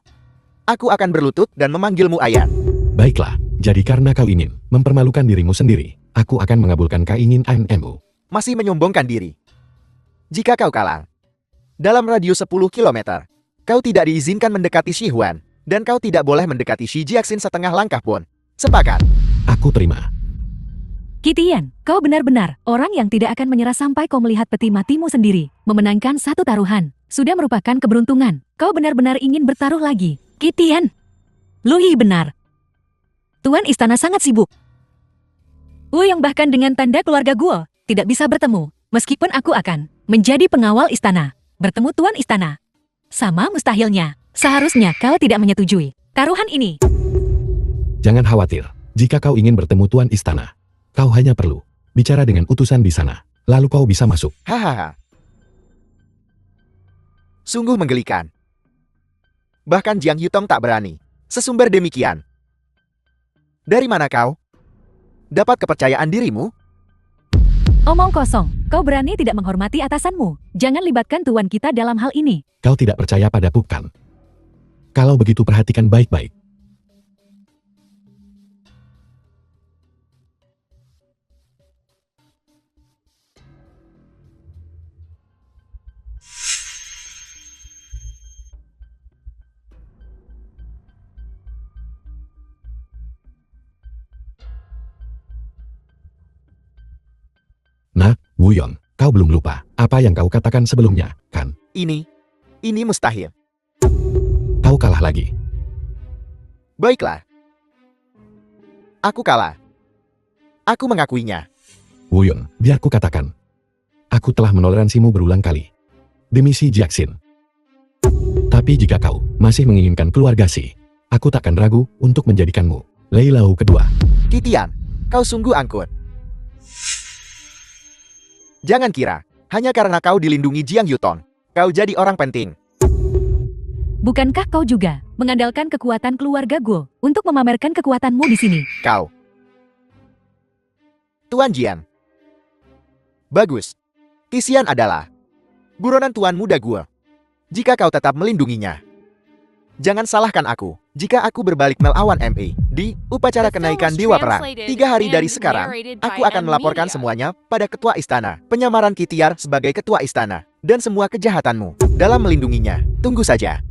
aku akan berlutut dan memanggilmu ayah. Baiklah, jadi karena kau ingin mempermalukan dirimu sendiri, aku akan mengabulkan keinginanmu. Masih menyombongkan diri. Jika kau kalah, dalam radius 10 km, kau tidak diizinkan mendekati Shi Huan, dan kau tidak boleh mendekati Shi Jiaxin setengah langkah pun. Sepakat? Aku terima. Kitian, kau benar-benar orang yang tidak akan menyerah sampai kau melihat peti matimu sendiri. Memenangkan satu taruhan sudah merupakan keberuntungan. Kau benar-benar ingin bertaruh lagi. Kitian, Lu Yi benar. Tuan istana sangat sibuk. Yang bahkan dengan tanda keluarga Guo tidak bisa bertemu. Meskipun aku akan menjadi pengawal istana, bertemu tuan istana. Sama mustahilnya. Seharusnya kau tidak menyetujui taruhan ini. Jangan khawatir, jika kau ingin bertemu tuan istana, kau hanya perlu bicara dengan utusan di sana, lalu kau bisa masuk. Hahaha. Sungguh menggelikan. Bahkan Jiang Yutong tak berani. Sesumber demikian. Dari mana kau dapat kepercayaan dirimu? Omong kosong, kau berani tidak menghormati atasanmu. Jangan libatkan tuan kita dalam hal ini. Kau tidak percaya padaku kan? Kalau begitu perhatikan baik-baik. Nah, Wuyong, kau belum lupa apa yang kau katakan sebelumnya, kan? Ini mustahil. Kau kalah lagi. Baiklah. Aku kalah. Aku mengakuinya. Wuyong, biar ku katakan. Aku telah menoleransimu berulang kali. Demi Shi Jiaxin. Tapi jika kau masih menginginkan keluarga Si, aku takkan ragu untuk menjadikanmu Leilau kedua. Qitian, kau sungguh angkut. Jangan kira, hanya karena kau dilindungi Jiang Yuton, kau jadi orang penting. Bukankah kau juga mengandalkan kekuatan keluarga Guo untuk memamerkan kekuatanmu di sini? Kau. Tuan Jian. Bagus. Qitian adalah buronan Tuan Muda Guo. Jika kau tetap melindunginya. Jangan salahkan aku, jika aku berbalik melawan MA di upacara kenaikan Dewa Perang. 3 hari dari sekarang, aku akan melaporkan semuanya pada Ketua Istana. Penyamaran Qitian sebagai Ketua Istana, dan semua kejahatanmu dalam melindunginya. Tunggu saja.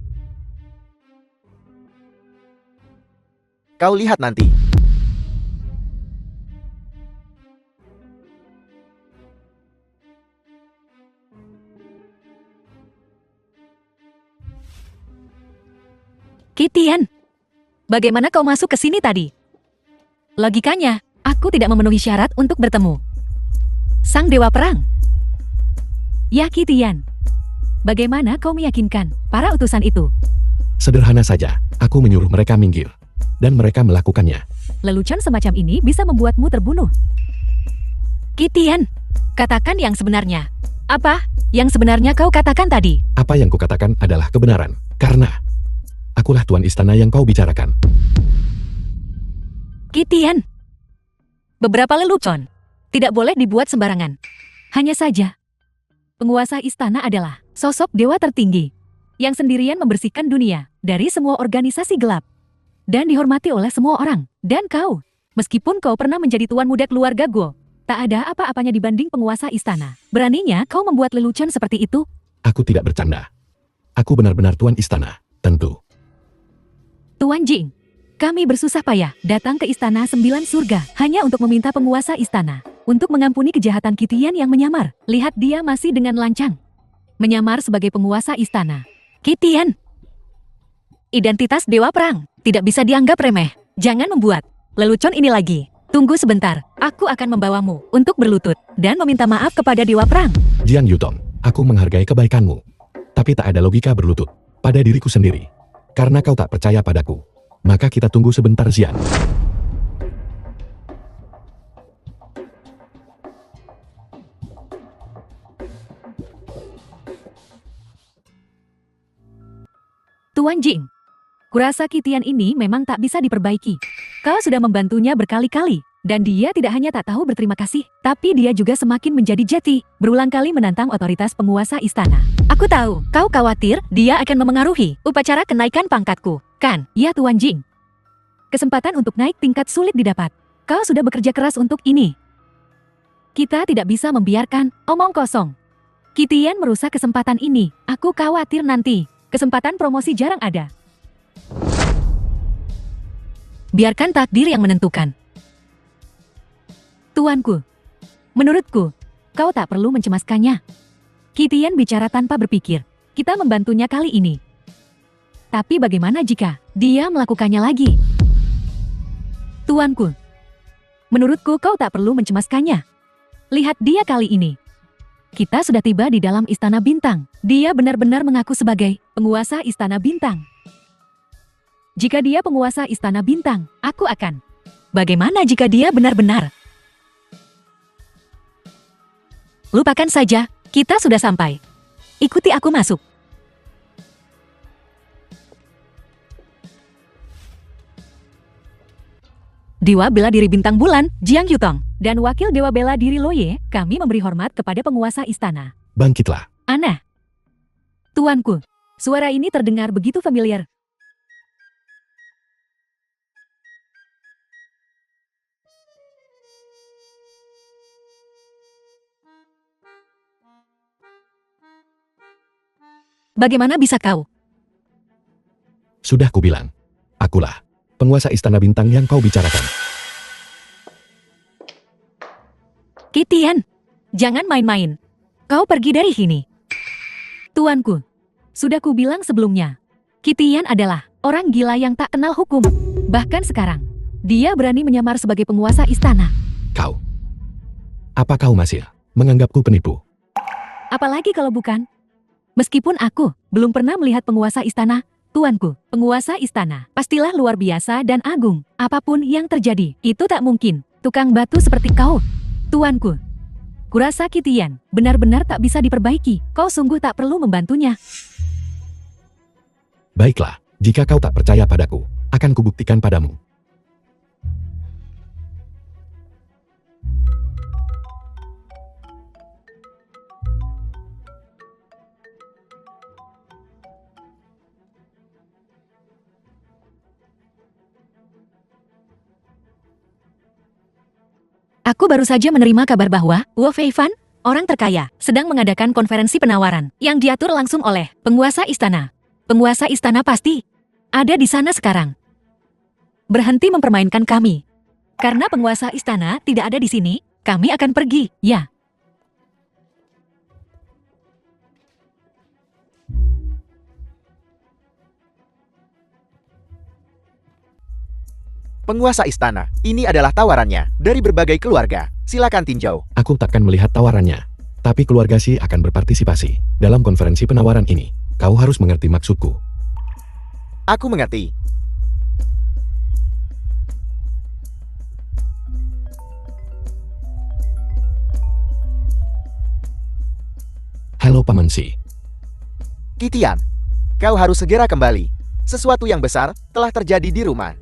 Kau lihat nanti. Qitian, bagaimana kau masuk ke sini tadi? Logikanya, aku tidak memenuhi syarat untuk bertemu Sang Dewa Perang. Ya Qitian, bagaimana kau meyakinkan para utusan itu? Sederhana saja, aku menyuruh mereka minggir. Dan mereka melakukannya. Lelucon semacam ini bisa membuatmu terbunuh. Qitian, katakan yang sebenarnya. Apa yang sebenarnya kau katakan tadi? Apa yang kukatakan adalah kebenaran. Karena akulah Tuan Istana yang kau bicarakan. Qitian, beberapa lelucon tidak boleh dibuat sembarangan. Hanya saja, penguasa istana adalah sosok dewa tertinggi yang sendirian membersihkan dunia dari semua organisasi gelap dan dihormati oleh semua orang. Dan kau, meskipun kau pernah menjadi tuan muda keluarga Guo, tak ada apa-apanya dibanding penguasa istana. Beraninya kau membuat lelucon seperti itu? Aku tidak bercanda. Aku benar-benar Tuan Istana, tentu. Tuan Jing, kami bersusah payah datang ke Istana 9 Surga hanya untuk meminta penguasa istana untuk mengampuni kejahatan Qitian yang menyamar. Lihat dia masih dengan lancang menyamar sebagai penguasa istana. Qitian, identitas Dewa Perang tidak bisa dianggap remeh. Jangan membuat lelucon ini lagi. Tunggu sebentar, aku akan membawamu untuk berlutut dan meminta maaf kepada Dewa Perang. Jiang Yuton, aku menghargai kebaikanmu. Tapi tak ada logika berlutut pada diriku sendiri. Karena kau tak percaya padaku. Maka kita tunggu sebentar, Xian. Tuan Jing, kurasa Qitian ini memang tak bisa diperbaiki. Kau sudah membantunya berkali-kali, dan dia tidak hanya tak tahu berterima kasih, tapi dia juga semakin menjadi jeti, berulang kali menantang otoritas penguasa istana. Aku tahu, kau khawatir dia akan memengaruhi upacara kenaikan pangkatku, kan? Ya Tuan Jing. Kesempatan untuk naik tingkat sulit didapat. Kau sudah bekerja keras untuk ini. Kita tidak bisa membiarkan omong kosong. Qitian merusak kesempatan ini. Aku khawatir nanti kesempatan promosi jarang ada. Biarkan takdir yang menentukan. Tuanku, menurutku, kau tak perlu mencemaskannya. Qitian bicara tanpa berpikir. Kita membantunya kali ini. Tapi bagaimana jika dia melakukannya lagi? Tuanku, menurutku kau tak perlu mencemaskannya. Lihat dia kali ini. Kita sudah tiba di dalam Istana Bintang. Dia benar-benar mengaku sebagai penguasa Istana Bintang. Jika dia penguasa Istana Bintang, aku akan. Bagaimana jika dia benar-benar? Lupakan saja, kita sudah sampai. Ikuti aku masuk. Dewa Bela Diri Bintang Bulan, Jiang Yutong, dan Wakil Dewa Bela Diri Loye, kami memberi hormat kepada penguasa istana. Bangkitlah. Aneh. Tuanku, suara ini terdengar begitu familiar. Bagaimana bisa kau? Sudah kubilang. Akulah penguasa Istana Bintang yang kau bicarakan. Qitian, jangan main-main. Kau pergi dari sini. Tuanku, sudah kubilang sebelumnya. Qitian adalah orang gila yang tak kenal hukum. Bahkan sekarang, dia berani menyamar sebagai penguasa istana. Kau. Apa kau masih menganggapku penipu? Apalagi kalau bukan? Meskipun aku belum pernah melihat penguasa istana, tuanku, penguasa istana, pastilah luar biasa dan agung. Apapun yang terjadi, itu tak mungkin. Tukang batu seperti kau, tuanku. Kurasa Kitian benar-benar tak bisa diperbaiki. Kau sungguh tak perlu membantunya. Baiklah, jika kau tak percaya padaku, akan kubuktikan padamu. Aku baru saja menerima kabar bahwa Wu Feifan, orang terkaya, sedang mengadakan konferensi penawaran yang diatur langsung oleh penguasa istana. Penguasa istana pasti ada di sana sekarang. Berhenti mempermainkan kami. Karena penguasa istana tidak ada di sini, kami akan pergi, ya. Penguasa istana, ini adalah tawarannya dari berbagai keluarga. Silakan tinjau. Aku takkan melihat tawarannya, tapi keluarga Xi akan berpartisipasi dalam konferensi penawaran ini. Kau harus mengerti maksudku. Aku mengerti. Halo Paman Xi. Kitian, kau harus segera kembali. Sesuatu yang besar telah terjadi di rumah.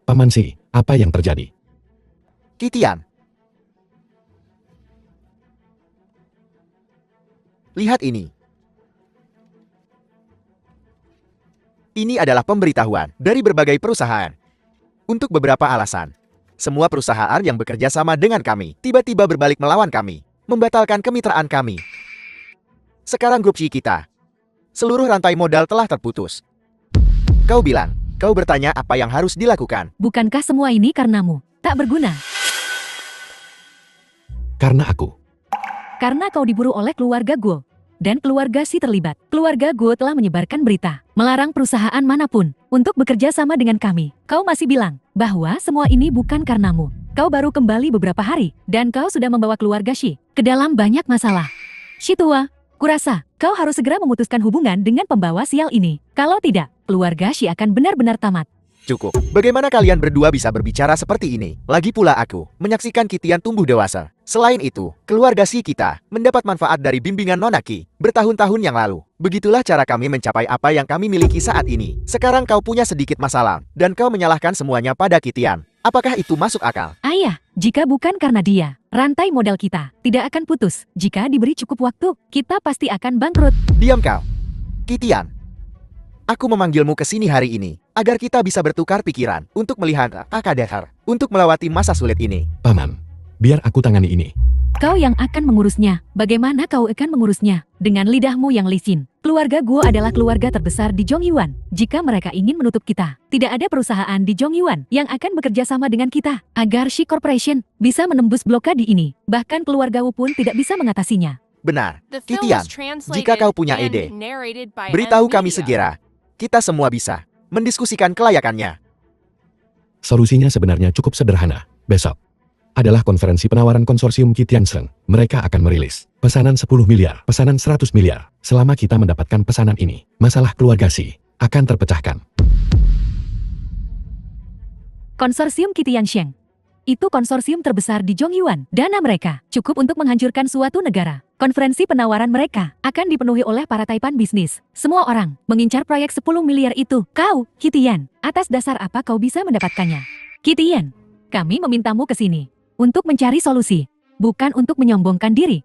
Paman Xi, apa yang terjadi? Kitian. Lihat ini. Ini adalah pemberitahuan dari berbagai perusahaan. Untuk beberapa alasan. Semua perusahaan yang bekerja sama dengan kami tiba-tiba berbalik melawan kami, membatalkan kemitraan kami. Sekarang grup Xi kita, seluruh rantai modal telah terputus. Kau bilang, kau bertanya apa yang harus dilakukan. Bukankah semua ini karenamu? Tak berguna. Karena aku. Karena kau diburu oleh keluarga Guo. Dan keluarga Xi terlibat. Keluarga Guo telah menyebarkan berita, melarang perusahaan manapun untuk bekerja sama dengan kami. Kau masih bilang bahwa semua ini bukan karenamu. Kau baru kembali beberapa hari, dan kau sudah membawa keluarga Xi ke dalam banyak masalah. Xi tua, kurasa kau harus segera memutuskan hubungan dengan pembawa sial ini. Kalau tidak, keluarga Xi akan benar-benar tamat. Cukup. Bagaimana kalian berdua bisa berbicara seperti ini? Lagi pula aku menyaksikan Kitian tumbuh dewasa. Selain itu, keluarga Xi kita mendapat manfaat dari bimbingan Nona Qi bertahun-tahun yang lalu. Begitulah cara kami mencapai apa yang kami miliki saat ini. Sekarang kau punya sedikit masalah, dan kau menyalahkan semuanya pada Kitian. Apakah itu masuk akal? Ayah, jika bukan karena dia, rantai modal kita tidak akan putus. Jika diberi cukup waktu, kita pasti akan bangkrut. Diam kau. Kitian. Aku memanggilmu ke sini hari ini, agar kita bisa bertukar pikiran untuk melihat Akadehar, untuk melewati masa sulit ini. Paman, biar aku tangani ini. Kau yang akan mengurusnya. Bagaimana kau akan mengurusnya? Dengan lidahmu yang licin. Keluarga Guo adalah keluarga terbesar di Zhongyuan. Jika mereka ingin menutup kita, tidak ada perusahaan di Zhongyuan yang akan bekerja sama dengan kita. Agar Xi Corporation bisa menembus blokade ini, bahkan keluarga Wu pun tidak bisa mengatasinya. Benar. The film Kitian, was translated jika kau punya and ide, narrated by beritahu M kami Media. segera. Kita semua bisa mendiskusikan kelayakannya. Solusinya sebenarnya cukup sederhana. Besok adalah konferensi penawaran konsorsium Kitianseng. Mereka akan merilis pesanan 10 miliar, pesanan 100 miliar. Selama kita mendapatkan pesanan ini, masalah keluarga Xi akan terpecahkan. Konsorsium Kitiansheng. Itu konsorsium terbesar di Zhongyuan. Dana mereka cukup untuk menghancurkan suatu negara. Konferensi penawaran mereka akan dipenuhi oleh para taipan bisnis. Semua orang mengincar proyek 10 miliar itu. Kau, Kitian, atas dasar apa kau bisa mendapatkannya? Kitian, kami memintamu ke sini untuk mencari solusi, bukan untuk menyombongkan diri.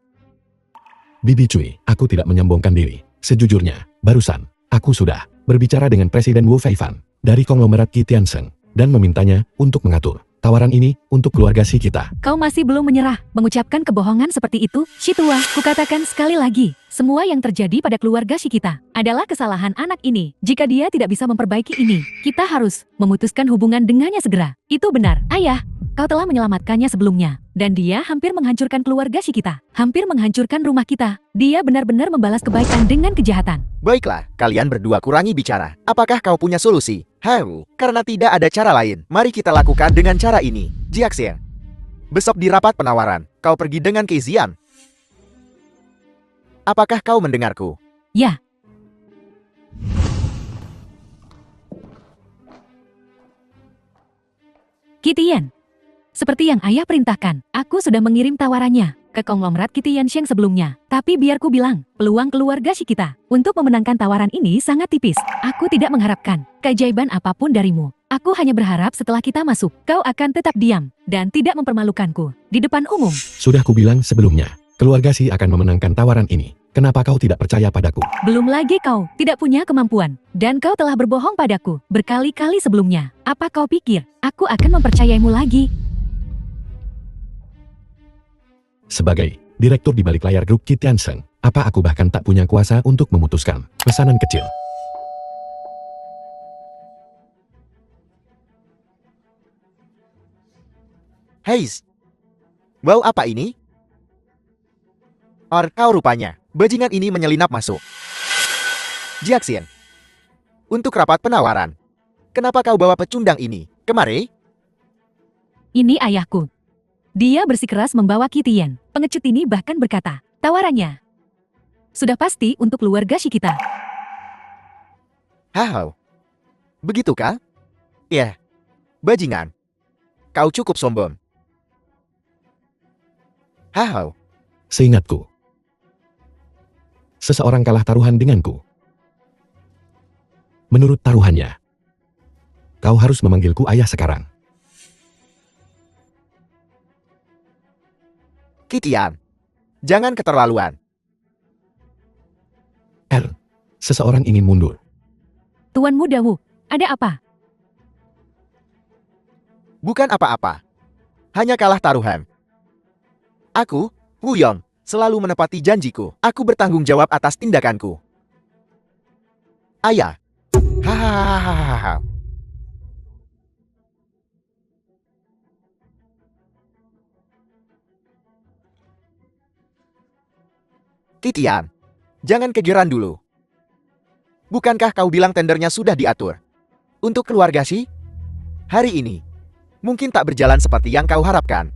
Bibi Cui, aku tidak menyombongkan diri. Sejujurnya, barusan, aku sudah berbicara dengan Presiden Wu Feifan dari konglomerat Kitianseng dan memintanya untuk mengatur tawaran ini untuk keluarga Xi kita. Kau masih belum menyerah, mengucapkan kebohongan seperti itu? Xi tua, kukatakan sekali lagi, semua yang terjadi pada keluarga Xi kita adalah kesalahan anak ini. Jika dia tidak bisa memperbaiki ini, kita harus memutuskan hubungan dengannya segera. Itu benar, ayah. Kau telah menyelamatkannya sebelumnya, dan dia hampir menghancurkan keluarga Xi kita, hampir menghancurkan rumah kita. Dia benar-benar membalas kebaikan dengan kejahatan. Baiklah, kalian berdua kurangi bicara. Apakah kau punya solusi? Karena tidak ada cara lain, mari kita lakukan dengan cara ini. Jiaxian, Besok di rapat penawaran, kau pergi dengan Keizian. Apakah kau mendengarku? Ya, Kitian. Seperti yang ayah perintahkan, aku sudah mengirim tawarannya ke konglomerat Kitian Sheng sebelumnya. Tapi biar ku bilang, peluang keluarga Shikita untuk memenangkan tawaran ini sangat tipis. Aku tidak mengharapkan keajaiban apapun darimu. Aku hanya berharap setelah kita masuk, kau akan tetap diam dan tidak mempermalukanku di depan umum. Sudah kubilang sebelumnya, keluarga Si akan memenangkan tawaran ini. Kenapa kau tidak percaya padaku? Belum lagi kau tidak punya kemampuan, dan kau telah berbohong padaku berkali-kali sebelumnya. Apa kau pikir aku akan mempercayaimu lagi? Sebagai direktur di balik layar grup Kitian Sheng, apa aku bahkan tak punya kuasa untuk memutuskan pesanan kecil? Hei, bau apa ini? Kau rupanya, bajingan ini menyelinap masuk. Jiaxian, untuk rapat penawaran, kenapa kau bawa pecundang ini kemari? Ini ayahku. Dia bersikeras membawa Kitian. Pengecut ini bahkan berkata, tawarannya sudah pasti untuk keluarga Shikita. Hahau, begitukah? Ya, bajingan, kau cukup sombong. Hahau, Seingatku, seseorang kalah taruhan denganku. Menurut taruhannya, kau harus memanggilku ayah sekarang. Kitian, jangan keterlaluan. Seseorang ingin mundur. Tuan Muda Wu, ada apa? Bukan apa-apa, hanya kalah taruhan. Aku, Wu Yong, selalu menepati janjiku. Aku bertanggung jawab atas tindakanku. Ayah. Hahaha. Kitian, jangan kegeran dulu. Bukankah kau bilang tendernya sudah diatur? Untuk keluarga Shi? Hari ini, mungkin tak berjalan seperti yang kau harapkan.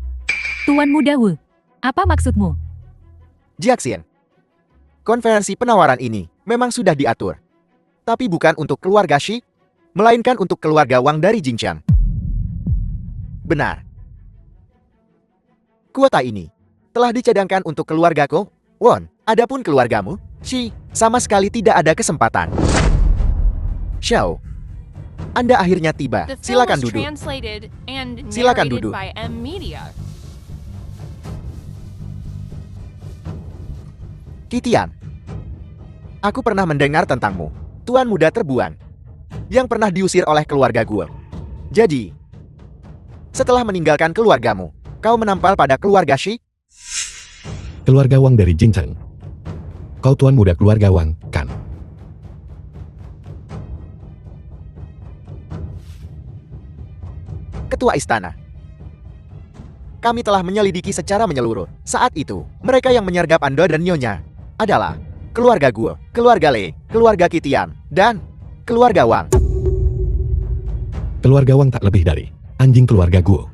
Tuan Muda Wu, apa maksudmu? Jiaxian, konferensi penawaran ini memang sudah diatur. Tapi bukan untuk keluarga Shi, melainkan untuk keluarga Wang dari Jingqiang. Benar. Kuota ini telah dicadangkan untuk keluarga Ko, Won. Adapun keluargamu, Shi, sama sekali tidak ada kesempatan. Xiao, Anda akhirnya tiba. The film Silakan was duduk. translated and Silakan narrated duduk. by M Media. Kitian, aku pernah mendengar tentangmu. Tuan muda terbuan yang pernah diusir oleh keluarga gue. Jadi, setelah meninggalkan keluargamu, kau menampal pada keluarga Shi? Keluarga Wang dari Jingqiang. Kau tuan muda keluarga Wang, kan? Ketua istana. Kami telah menyelidiki secara menyeluruh. Saat itu, mereka yang menyergap Anda dan Nyonya adalah keluarga gue, keluarga Le, keluarga Kitian, dan keluarga Wang. Keluarga Wang tak lebih dari anjing keluarga Guo.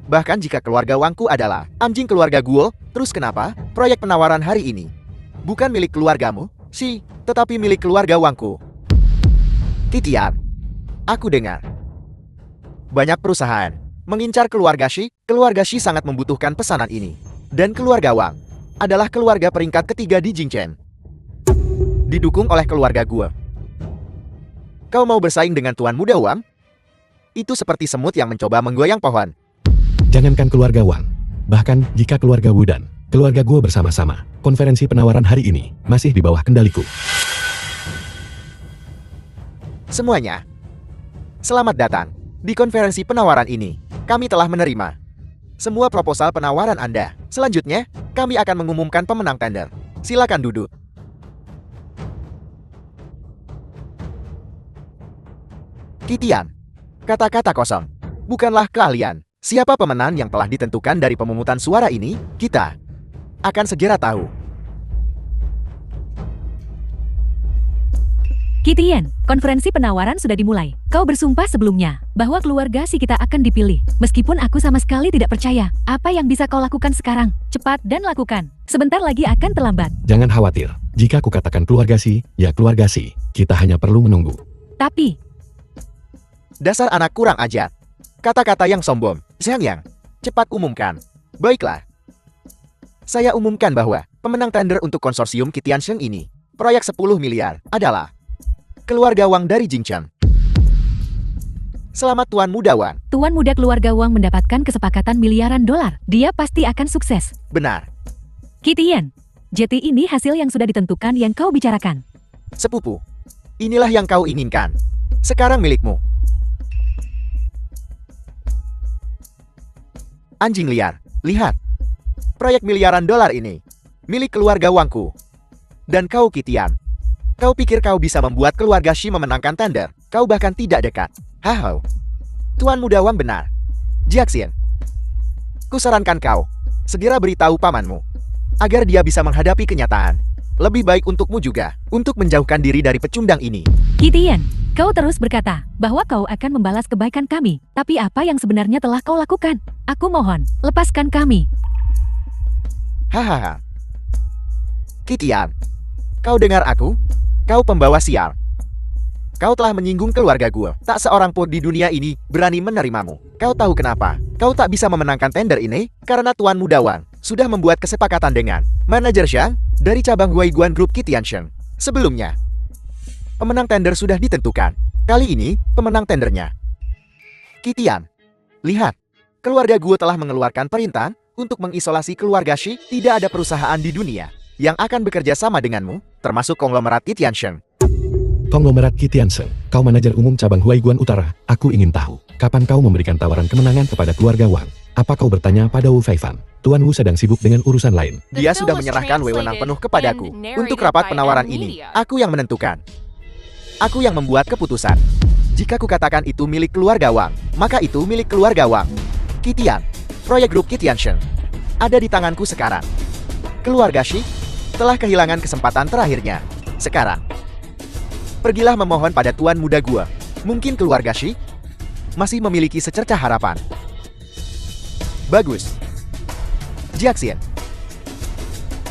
Bahkan jika keluarga Wangku adalah anjing keluarga gue, terus kenapa proyek penawaran hari ini bukan milik keluargamu, Shi, tetapi milik keluarga Wangku? Kitian, aku dengar banyak perusahaan mengincar keluarga Shi. Keluarga Shi sangat membutuhkan pesanan ini. Dan keluarga Wang adalah keluarga peringkat ketiga di Jingqiang. Didukung oleh keluarga gue. Kau mau bersaing dengan Tuan Muda Wang? Itu seperti semut yang mencoba menggoyang pohon. Jangankan keluarga Wang, bahkan jika keluarga Wu dan keluarga Guo bersama-sama, konferensi penawaran hari ini masih di bawah kendaliku. Semuanya, selamat datang di konferensi penawaran ini. Kami telah menerima semua proposal penawaran Anda. Selanjutnya, kami akan mengumumkan pemenang tender. Silakan duduk. Kitian, kata-kata kosong. Bukanlah keahlian. Siapa pemenang yang telah ditentukan dari pemungutan suara ini, kita akan segera tahu. Kitian, konferensi penawaran sudah dimulai. Kau bersumpah sebelumnya bahwa keluarga si kita akan dipilih. Meskipun aku sama sekali tidak percaya. Apa yang bisa kau lakukan sekarang? Cepat dan lakukan. Sebentar lagi akan terlambat. Jangan khawatir. Jika ku katakan keluarga si, ya keluarga si. Kita hanya perlu menunggu. Tapi, Dasar anak kurang ajar. Kata-kata yang sombong. Xiang Yang, cepat umumkan. Baiklah. Saya umumkan bahwa pemenang tender untuk konsorsium Kitiansheng ini, proyek 10 miliar, adalah keluarga Wang dari Jingcheng. Selamat Tuan Muda Wang. Tuan muda keluarga Wang mendapatkan kesepakatan miliaran dolar. Dia pasti akan sukses. Benar. Kitian, JT ini hasil yang sudah ditentukan yang kau bicarakan. Sepupu, inilah yang kau inginkan. Sekarang milikmu. Anjing liar, lihat. Proyek miliaran dolar ini, milik keluarga Wangku. Dan kau Kitian. Kau pikir kau bisa membuat keluarga Shi memenangkan tender? Kau bahkan tidak dekat. Hahau. Tuan Muda Wang benar. Jiaxin. Kusarankan kau, segera beritahu pamanmu. Agar dia bisa menghadapi kenyataan. Lebih baik untukmu juga, untuk menjauhkan diri dari pecundang ini. Kitian, kau terus berkata bahwa kau akan membalas kebaikan kami. Tapi apa yang sebenarnya telah kau lakukan? Aku mohon, lepaskan kami. Hahaha. Kitian, kau dengar aku? Kau pembawa sial. Kau telah menyinggung keluarga gue. Tak seorang pun di dunia ini berani menerimamu. Kau tahu kenapa? Kau tak bisa memenangkan tender ini? Karena Tuan Muda Wang sudah membuat kesepakatan dengan manajer Xiang dari cabang Huaiguan Group Kitiansheng. Sebelumnya, pemenang tender sudah ditentukan. Kali ini, pemenang tendernya Kitian. Lihat, keluarga gue telah mengeluarkan perintah untuk mengisolasi keluarga Shi. Tidak ada perusahaan di dunia yang akan bekerja sama denganmu, termasuk konglomerat Kitiansheng. Konglomerat Kitiansheng, kau manajer umum cabang Huaiguan Utara, aku ingin tahu, kapan kau memberikan tawaran kemenangan kepada keluarga Wang? Apa kau bertanya pada Wu Feifan? Tuan Wu sedang sibuk dengan urusan lain. Dia sudah menyerahkan wewenang penuh kepadaku. Untuk rapat penawaran ini, aku yang menentukan. Aku yang membuat keputusan. Jika kukatakan itu milik keluarga Wang, maka itu milik keluarga Wang. Kitian, proyek grup Kitiansheng, ada di tanganku sekarang. Keluarga Shi telah kehilangan kesempatan terakhirnya. Sekarang, pergilah memohon pada Tuan Muda gua. Mungkin keluarga Shi masih memiliki secercah harapan. Bagus. Jiaxin,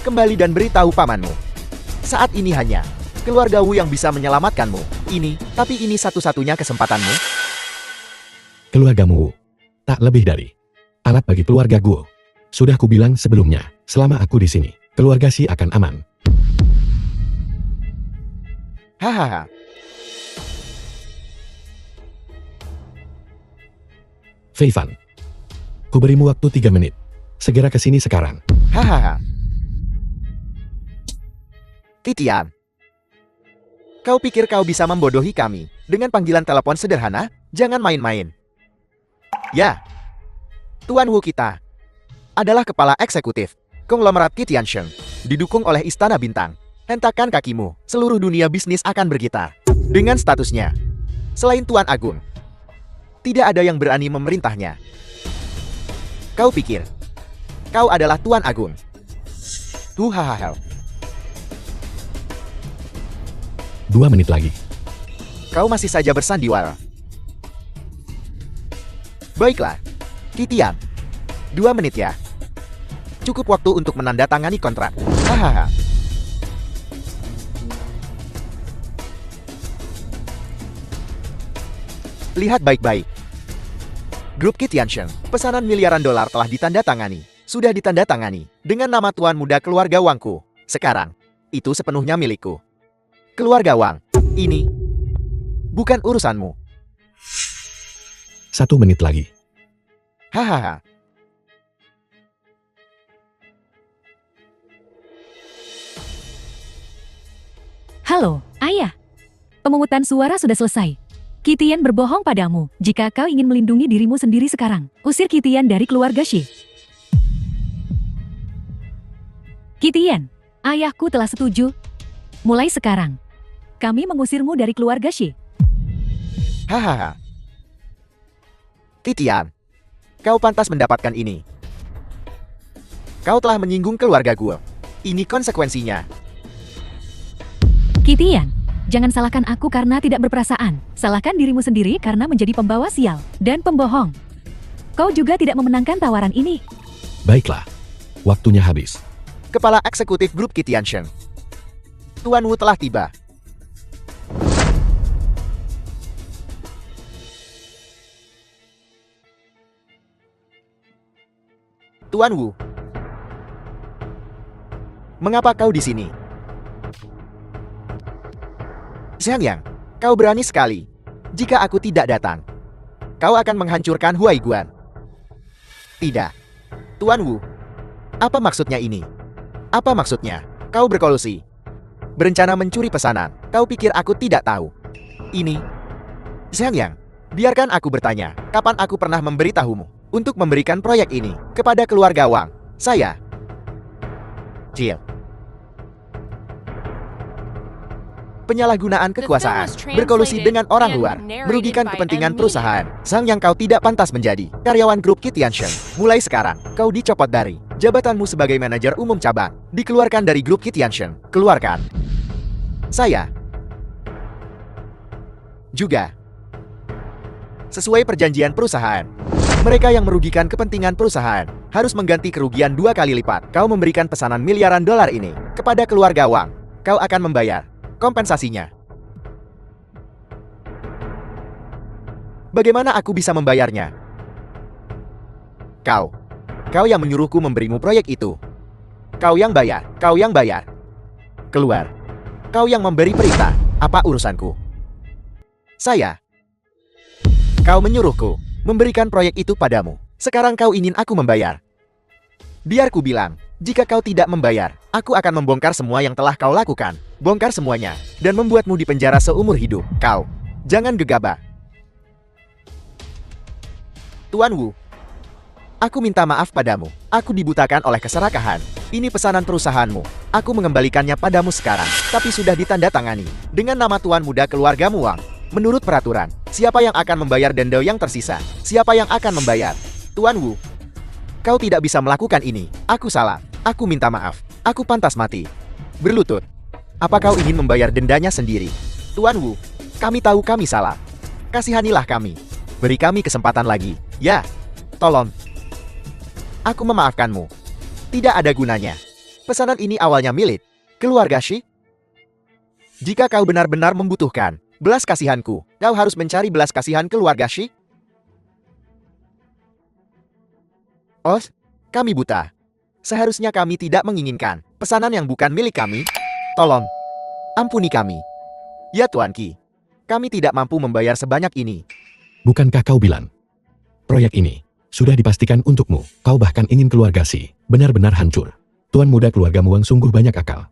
kembali dan beritahu pamanmu. Saat ini hanya keluarga Wu yang bisa menyelamatkanmu. Tapi ini satu-satunya kesempatanmu. Keluargamu, tak lebih dari alat bagi keluarga gue. Sudah kubilang sebelumnya, selama aku di sini, keluarga si akan aman. Hahaha. Feifan, ku berimu waktu 3 menit. Segera ke sini sekarang. Hahaha. Kitian, kau pikir kau bisa membodohi kami dengan panggilan telepon sederhana? Jangan main-main. Ya, Tuan Wu kita adalah kepala eksekutif konglomerat Kitiansheng, didukung oleh Istana Bintang. Hentakan kakimu, seluruh dunia bisnis akan bergetar. Dengan statusnya, selain Tuan Agung, tidak ada yang berani memerintahnya. Kau pikir kau adalah Tuan Agung? Hahaha. 2 menit lagi. Kau masih saja bersandiwara. Baiklah, Kitian. 2 menit ya. Cukup waktu untuk menandatangani kontrak. Hahaha. Lihat baik-baik. Grup Kitiansheng, pesanan miliaran dolar telah ditandatangani. Sudah ditandatangani dengan nama Tuan Muda keluarga Wangku. Sekarang, itu sepenuhnya milikku. Keluarga Wang, ini bukan urusanmu. 1 menit lagi. Hahaha. Halo, ayah. Pemungutan suara sudah selesai. Kitian berbohong padamu jika kau ingin melindungi dirimu sendiri sekarang. Usir Kitian dari keluarga Shi. Kitian, ayahku telah setuju. Mulai sekarang, kami mengusirmu dari keluarga Shi. Hahaha. Kitian, kau pantas mendapatkan ini. Kau telah menyinggung keluarga gue. Ini konsekuensinya. Kitian, Jangan salahkan aku karena tidak berperasaan. Salahkan dirimu sendiri karena menjadi pembawa sial dan pembohong. Kau juga tidak memenangkan tawaran ini. Baiklah, waktunya habis. Kepala Eksekutif Grup Kitianshen. Tuan Wu telah tiba. Tuan Wu. Mengapa kau di sini? Xiang Yang, kau berani sekali. Jika aku tidak datang, kau akan menghancurkan Huai Guan. Tidak. Tuan Wu, apa maksudnya ini? Apa maksudnya? Kau berkolusi. Berencana mencuri pesanan. Kau pikir aku tidak tahu? Ini. Xiang Yang, biarkan aku bertanya. Kapan aku pernah memberitahumu untuk memberikan proyek ini kepada keluarga Wang? Saya. Jill. Penyalahgunaan kekuasaan, berkolusi dengan orang luar, merugikan kepentingan perusahaan. Sang Yang kau tidak pantas menjadi karyawan grup Kitianshen. Mulai sekarang, kau dicopot dari jabatanmu sebagai manajer umum cabang. Dikeluarkan dari grup Kitianshen. Keluarkan. Saya. Juga. Sesuai perjanjian perusahaan, mereka yang merugikan kepentingan perusahaan harus mengganti kerugian 2 kali lipat. Kau memberikan pesanan miliaran dolar ini kepada keluarga Wang. Kau akan membayar kompensasinya. Bagaimana aku bisa membayarnya? Kau yang menyuruhku memberimu proyek itu. Kau yang bayar. Keluar. Kau yang memberi perintah. Apa urusanku? Saya. Kau menyuruhku memberikan proyek itu padamu. Sekarang kau ingin aku membayar. Biar ku bilang, jika kau tidak membayar, aku akan membongkar semua yang telah kau lakukan. Bongkar semuanya, dan membuatmu dipenjara seumur hidup. Kau, jangan gegabah. Tuan Wu, aku minta maaf padamu. Aku dibutakan oleh keserakahan. Ini pesanan perusahaanmu. Aku mengembalikannya padamu sekarang, tapi sudah ditandatangani dengan nama Tuan Muda keluargamu Wang. Menurut peraturan, siapa yang akan membayar denda yang tersisa? Siapa yang akan membayar? Tuan Wu, kau tidak bisa melakukan ini. Aku salah. Aku minta maaf. Aku pantas mati. Berlutut. Apa kau ingin membayar dendanya sendiri? Tuan Wu, kami tahu kami salah. Kasihanilah kami. Beri kami kesempatan lagi. Ya, tolong. Aku memaafkanmu. Tidak ada gunanya. Pesanan ini awalnya milik keluarga Shi. Jika kau benar-benar membutuhkan belas kasihanku, kau harus mencari belas kasihan keluarga Shi. Oh, kami buta. Seharusnya kami tidak menginginkan pesanan yang bukan milik kami. Tolong, ampuni kami. Ya Tuan Qi, kami tidak mampu membayar sebanyak ini. Bukankah kau bilang, proyek ini sudah dipastikan untukmu? Kau bahkan ingin keluarga Si benar-benar hancur. Tuan Muda keluargamu Wang sungguh banyak akal.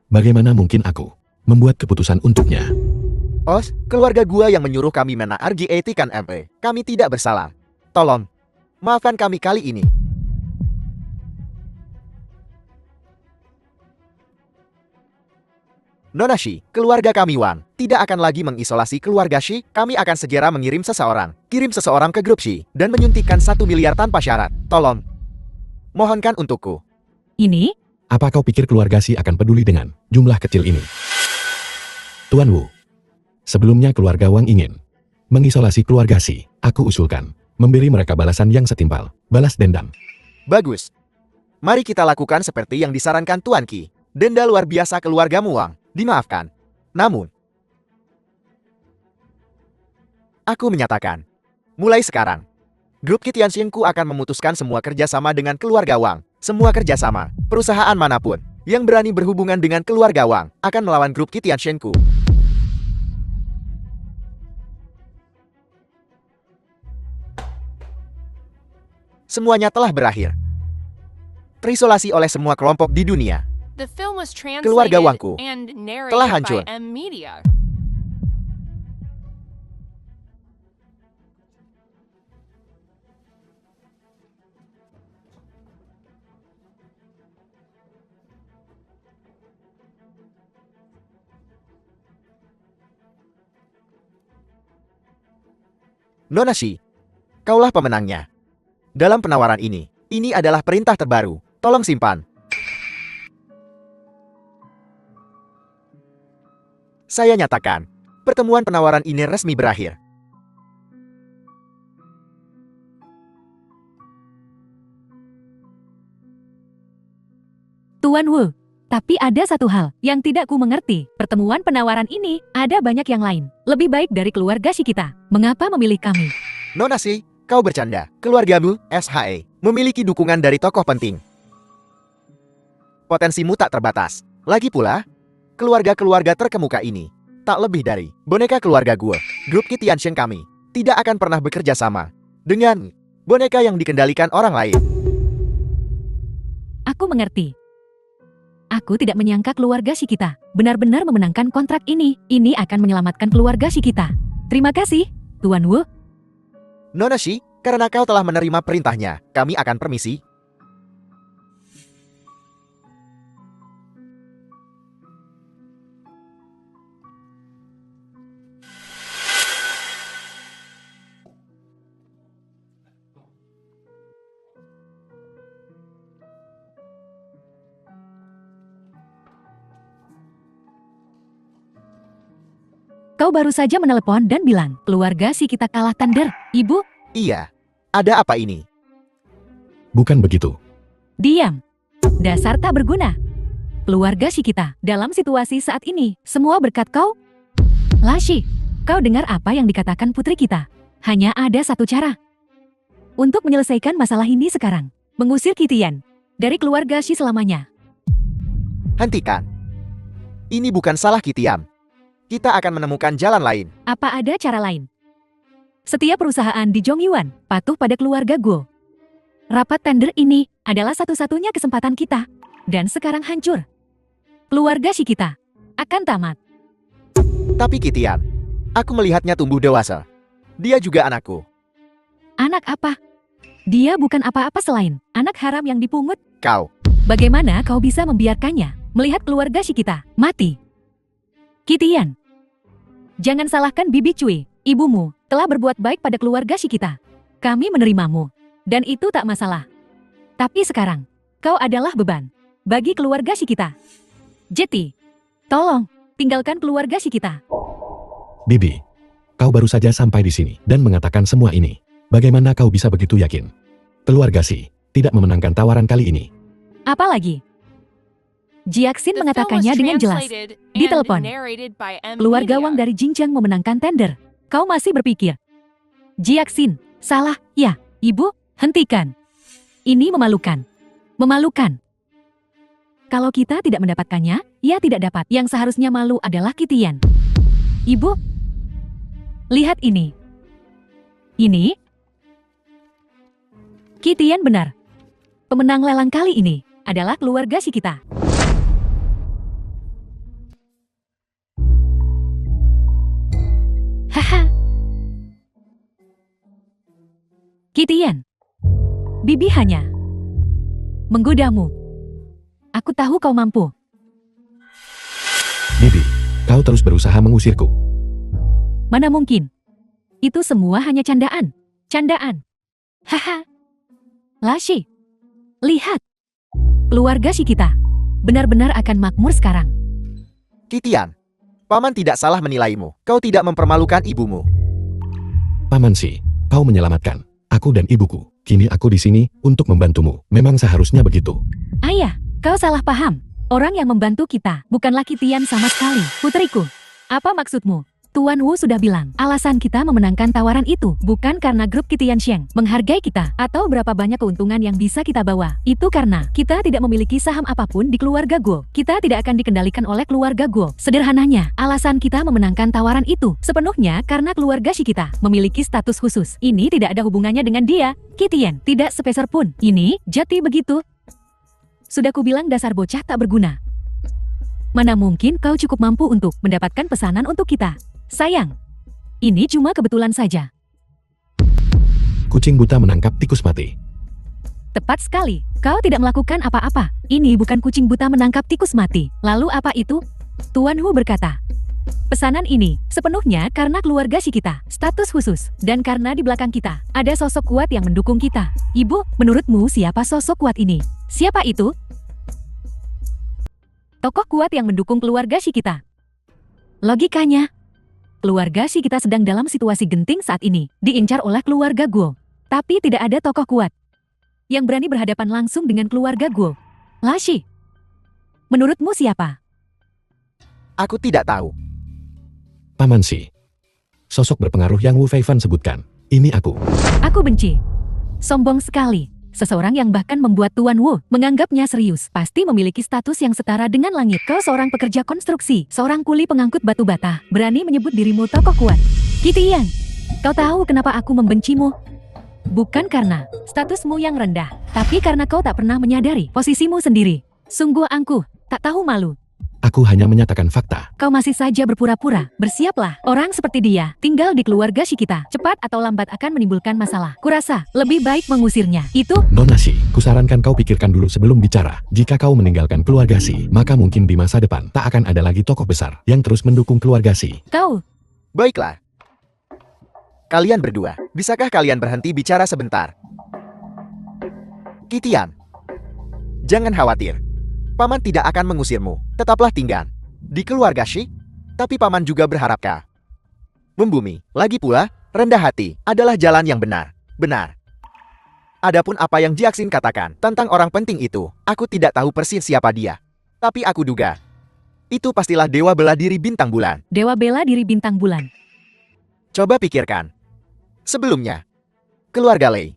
Bagaimana mungkin aku membuat keputusan untuknya? Oh, keluarga gua yang menyuruh kami menaargi etikan MP. Kami tidak bersalah. Tolong, maafkan kami kali ini. Nona Shi, keluarga kami Wang tidak akan lagi mengisolasi keluarga Shi. Kami akan segera mengirim seseorang. Kirim seseorang ke grup Shi dan menyuntikkan 1 miliar tanpa syarat. Tolong, mohonkan untukku. Ini? Apa kau pikir keluarga Si akan peduli dengan jumlah kecil ini? Tuan Wu, sebelumnya keluarga Wang ingin mengisolasi keluarga Si. Aku usulkan memberi mereka balasan yang setimpal. Balas dendam. Bagus. Mari kita lakukan seperti yang disarankan Tuan Qi. Denda luar biasa keluargamu Wang dimaafkan. Namun, aku menyatakan, mulai sekarang, grup Kitianshinku akan memutuskan semua kerjasama dengan keluarga Wang. Semua kerjasama, perusahaan manapun yang berani berhubungan dengan keluarga Wang akan melawan grup Kitianshinku. Semuanya telah berakhir. Terisolasi oleh semua kelompok di dunia. The film was Keluarga translated Wangku and telah narrated hancur. by M Media. Nona Shi, kaulah pemenangnya. Dalam penawaran ini adalah perintah terbaru. Tolong simpan. Saya nyatakan, pertemuan penawaran ini resmi berakhir. Tuan Wu, tapi ada satu hal yang tidak ku mengerti. Pertemuan penawaran ini ada banyak yang lain. Lebih baik dari keluarga Shikita. Mengapa memilih kami? Nona Si, kau bercanda. Keluargamu, SHE, memiliki dukungan dari tokoh penting. Potensimu tak terbatas. Lagi pula, keluarga-keluarga terkemuka ini tak lebih dari boneka keluarga gue. Grup Kitianshen kami tidak akan pernah bekerja sama dengan boneka yang dikendalikan orang lain. Aku mengerti. Aku tidak menyangka keluarga Shikita benar-benar memenangkan kontrak ini. Ini akan menyelamatkan keluarga Shikita. Terima kasih, Tuan Wu. Nona Si, karena kau telah menerima perintahnya, kami akan permisi. Kau baru saja menelepon dan bilang, keluarga Shikita kalah tender. Ibu, Iya, ada apa ini? Bukan begitu. diam. Dasar tak berguna. Keluarga Shikita dalam situasi saat ini, semua berkat kau. Lashi, kau dengar apa yang dikatakan putri kita? Hanya ada satu cara. Untuk menyelesaikan masalah ini sekarang. Mengusir Kitian dari keluarga Shi selamanya. Hentikan. Ini bukan salah Kitian. Kita akan menemukan jalan lain. Apa ada cara lain? Setiap perusahaan di Zhongyuan patuh pada keluarga Guo. Rapat tender ini adalah satu-satunya kesempatan kita. Dan sekarang hancur. Keluarga Shikita akan tamat. Tapi Kitian, aku melihatnya tumbuh dewasa. Dia juga anakku. Anak apa? Dia bukan apa-apa selain anak haram yang dipungut. Kau, Bagaimana kau bisa membiarkannya melihat keluarga Shikita mati? Kitian, jangan salahkan Bibi Cui, ibumu telah berbuat baik pada keluarga Shikita. Kami menerimamu, dan itu tak masalah. Tapi sekarang, kau adalah beban bagi keluarga Shikita. Jeti, tolong tinggalkan keluarga Shikita. Bibi, kau baru saja sampai di sini dan mengatakan semua ini. Bagaimana kau bisa begitu yakin? Keluarga Si tidak memenangkan tawaran kali ini. Apalagi, Jiaxin The film was mengatakannya dengan jelas. translated Di and telepon. narrated by M. Keluarga Media. Wang dari Jinjiang memenangkan tender. Kau masih berpikir, Jiaxin, salah, ya, ibu, hentikan. Ini memalukan. Memalukan. Kalau kita tidak mendapatkannya, ia tidak dapat. Yang seharusnya malu adalah Kitian. Ibu, lihat ini. Ini? Kitian benar. Pemenang lelang kali ini adalah keluarga Shikita. Haha. Kitian. Bibi hanya menggodamu. Aku tahu kau mampu. Bibi, kau terus berusaha mengusirku. Mana mungkin? Itu semua hanya candaan. Candaan. Haha. Lashi. Lihat. Keluarga Shikita benar-benar akan makmur sekarang. Kitian, Paman tidak salah menilaimu. Kau tidak mempermalukan ibumu. Paman Si, kau menyelamatkan aku dan ibuku. Kini aku di sini untuk membantumu. Memang seharusnya begitu. Ayah, kau salah paham. Orang yang membantu kita bukanlah Kitian sama sekali. Putriku, apa maksudmu? Tuan Wu sudah bilang, alasan kita memenangkan tawaran itu bukan karena grup Kitianshen menghargai kita atau berapa banyak keuntungan yang bisa kita bawa. Itu karena kita tidak memiliki saham apapun di keluarga Guo. Kita tidak akan dikendalikan oleh keluarga Guo. Sederhananya, alasan kita memenangkan tawaran itu sepenuhnya karena keluarga Shikita memiliki status khusus. Ini tidak ada hubungannya dengan dia, Kitian. Tidak sepeser pun. Ini jati begitu. Sudah kubilang dasar bocah tak berguna. Mana mungkin kau cukup mampu untuk mendapatkan pesanan untuk kita. Sayang, ini cuma kebetulan saja. Kucing buta menangkap tikus mati. Tepat sekali, kau tidak melakukan apa-apa. Ini bukan kucing buta menangkap tikus mati. Lalu apa itu? Tuan Hu berkata, pesanan ini sepenuhnya karena keluarga Shikita, status khusus, dan karena di belakang kita ada sosok kuat yang mendukung kita. Ibu, menurutmu siapa sosok kuat ini? Siapa itu? Tokoh kuat yang mendukung keluarga Shikita. Logikanya, keluarga Shi kita sedang dalam situasi genting saat ini, diincar oleh keluarga Guo. Tapi tidak ada tokoh kuat yang berani berhadapan langsung dengan keluarga Guo. Lashi, menurutmu siapa? Aku tidak tahu. Paman Shi. Sosok berpengaruh yang Wu Feifan sebutkan. Ini aku. Aku benci. Sombong sekali. Seseorang yang bahkan membuat Tuan Wu menganggapnya serius. Pasti memiliki status yang setara dengan langit. Kau seorang pekerja konstruksi, seorang kuli pengangkut batu bata. Berani menyebut dirimu tokoh kuat. Qitian, kau tahu kenapa aku membencimu? Bukan karena statusmu yang rendah, tapi karena kau tak pernah menyadari posisimu sendiri. Sungguh angkuh, tak tahu malu. Aku hanya menyatakan fakta. Kau masih saja berpura-pura. Bersiaplah, orang seperti dia tinggal di keluarga Shi kita. Cepat atau lambat akan menimbulkan masalah. Kurasa lebih baik mengusirnya. Itu Nona Shi, kusarankan kau pikirkan dulu sebelum bicara. Jika kau meninggalkan keluarga Shi, maka mungkin di masa depan tak akan ada lagi tokoh besar yang terus mendukung keluarga Shi. kau. Baiklah. Kalian berdua, bisakah kalian berhenti bicara sebentar? Qitian, jangan khawatir. Paman tidak akan mengusirmu. Tetaplah tinggal di keluarga Shi. Tapi paman juga berharap kau membumi. Lagi pula, rendah hati adalah jalan yang benar. Benar. Adapun apa yang Jiaxin katakan tentang orang penting itu, aku tidak tahu persis siapa dia. Tapi aku duga, itu pastilah dewa bela diri bintang bulan. Dewa bela diri bintang bulan. Coba pikirkan. Sebelumnya, keluarga Lei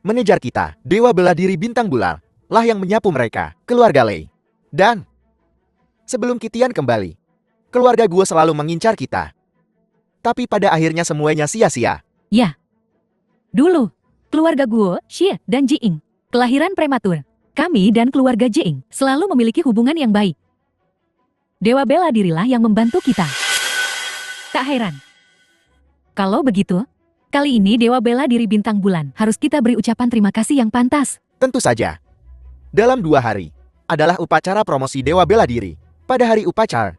mengejar kita. Dewa bela diri bintang bulan lah yang menyapu mereka, keluarga Lei. Dan sebelum Qitian kembali, keluarga Guo selalu mengincar kita. Tapi pada akhirnya semuanya sia-sia. Ya. Dulu, keluarga Guo, Xie, dan Jing, kelahiran prematur. Kami dan keluarga Jing selalu memiliki hubungan yang baik. Dewa bela dirilah yang membantu kita. Tak heran. Kalau begitu, kali ini Dewa bela diri bintang bulan harus kita beri ucapan terima kasih yang pantas. Tentu saja. Dalam 2 hari, adalah upacara promosi Dewa Bela Diri. Pada hari upacara,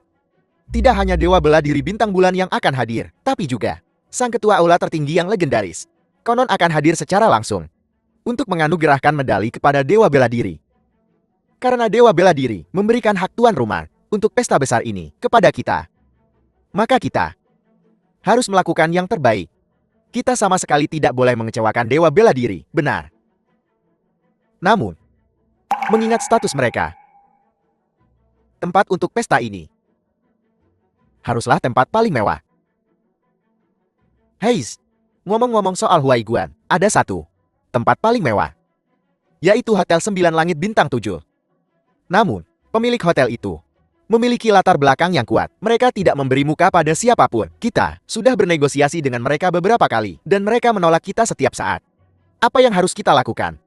tidak hanya Dewa Bela Diri bintang bulan yang akan hadir, tapi juga sang ketua aula tertinggi yang legendaris. Konon akan hadir secara langsung untuk menganugerahkan medali kepada Dewa Bela Diri. Karena Dewa Bela Diri memberikan hak tuan rumah untuk pesta besar ini kepada kita, maka kita harus melakukan yang terbaik. Kita sama sekali tidak boleh mengecewakan Dewa Bela Diri, benar. Namun, mengingat status mereka, tempat untuk pesta ini haruslah tempat paling mewah. Hei, ngomong-ngomong soal Huai Guan, ada satu tempat paling mewah, yaitu Hotel 9 Langit Bintang 7. Namun, pemilik hotel itu memiliki latar belakang yang kuat. Mereka tidak memberi muka pada siapapun. Kita sudah bernegosiasi dengan mereka beberapa kali, dan mereka menolak kita setiap saat. Apa yang harus kita lakukan?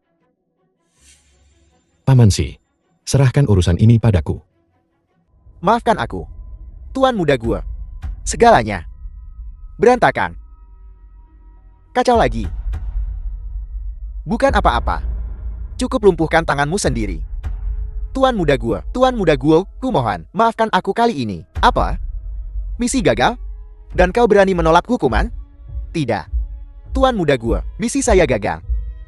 Paman Shi, serahkan urusan ini padaku. Maafkan aku, Tuan Muda Gua. Segalanya berantakan. Kacau lagi. Bukan apa-apa. Cukup lumpuhkan tanganmu sendiri. Tuan Muda Gua, kumohon, maafkan aku kali ini. Apa? Misi gagal? Dan kau berani menolak hukuman? Tidak. Tuan Muda Gua, misi saya gagal.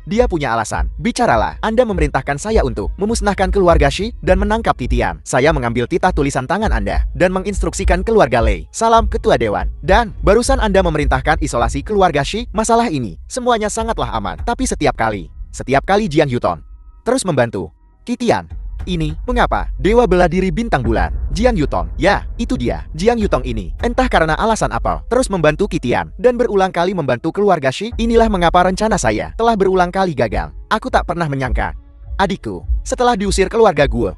Dia punya alasan. Bicaralah. Anda memerintahkan saya untuk memusnahkan keluarga Shi dan menangkap Qitian. Saya mengambil titah tulisan tangan Anda dan menginstruksikan keluarga Lei. Salam Ketua Dewan. Dan barusan Anda memerintahkan isolasi keluarga Shi. Masalah ini semuanya sangatlah aman. Tapi setiap kali Jiang Yuton terus membantu Qitian. Ini mengapa Dewa Bela Diri Bintang Bulan Jiang Yutong, ya, itu dia, Jiang Yutong ini. Entah karena alasan apa, terus membantu Qitian dan berulang kali membantu keluarga Shi. Inilah mengapa rencana saya telah berulang kali gagal. Aku tak pernah menyangka adikku, setelah diusir keluarga gue,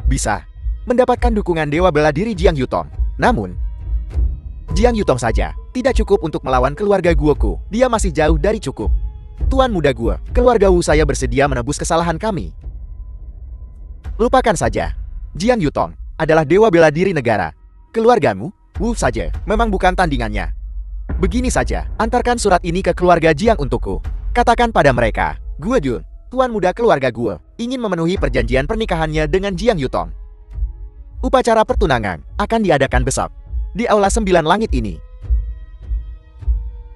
bisa mendapatkan dukungan Dewa Bela Diri Jiang Yutong. Namun, Jiang Yutong saja tidak cukup untuk melawan keluarga guoku. Dia masih jauh dari cukup. Tuan Muda Gue, keluarga Wu saya bersedia menebus kesalahan kami. Lupakan saja. Jiang Yutong adalah dewa bela diri negara. Keluargamu, Wu saja, memang bukan tandingannya. Begini saja, antarkan surat ini ke keluarga Jiang untukku. Katakan pada mereka, Gue Jun, tuan muda keluarga gue, ingin memenuhi perjanjian pernikahannya dengan Jiang Yutong. Upacara pertunangan akan diadakan besok di Aula 9 Langit ini.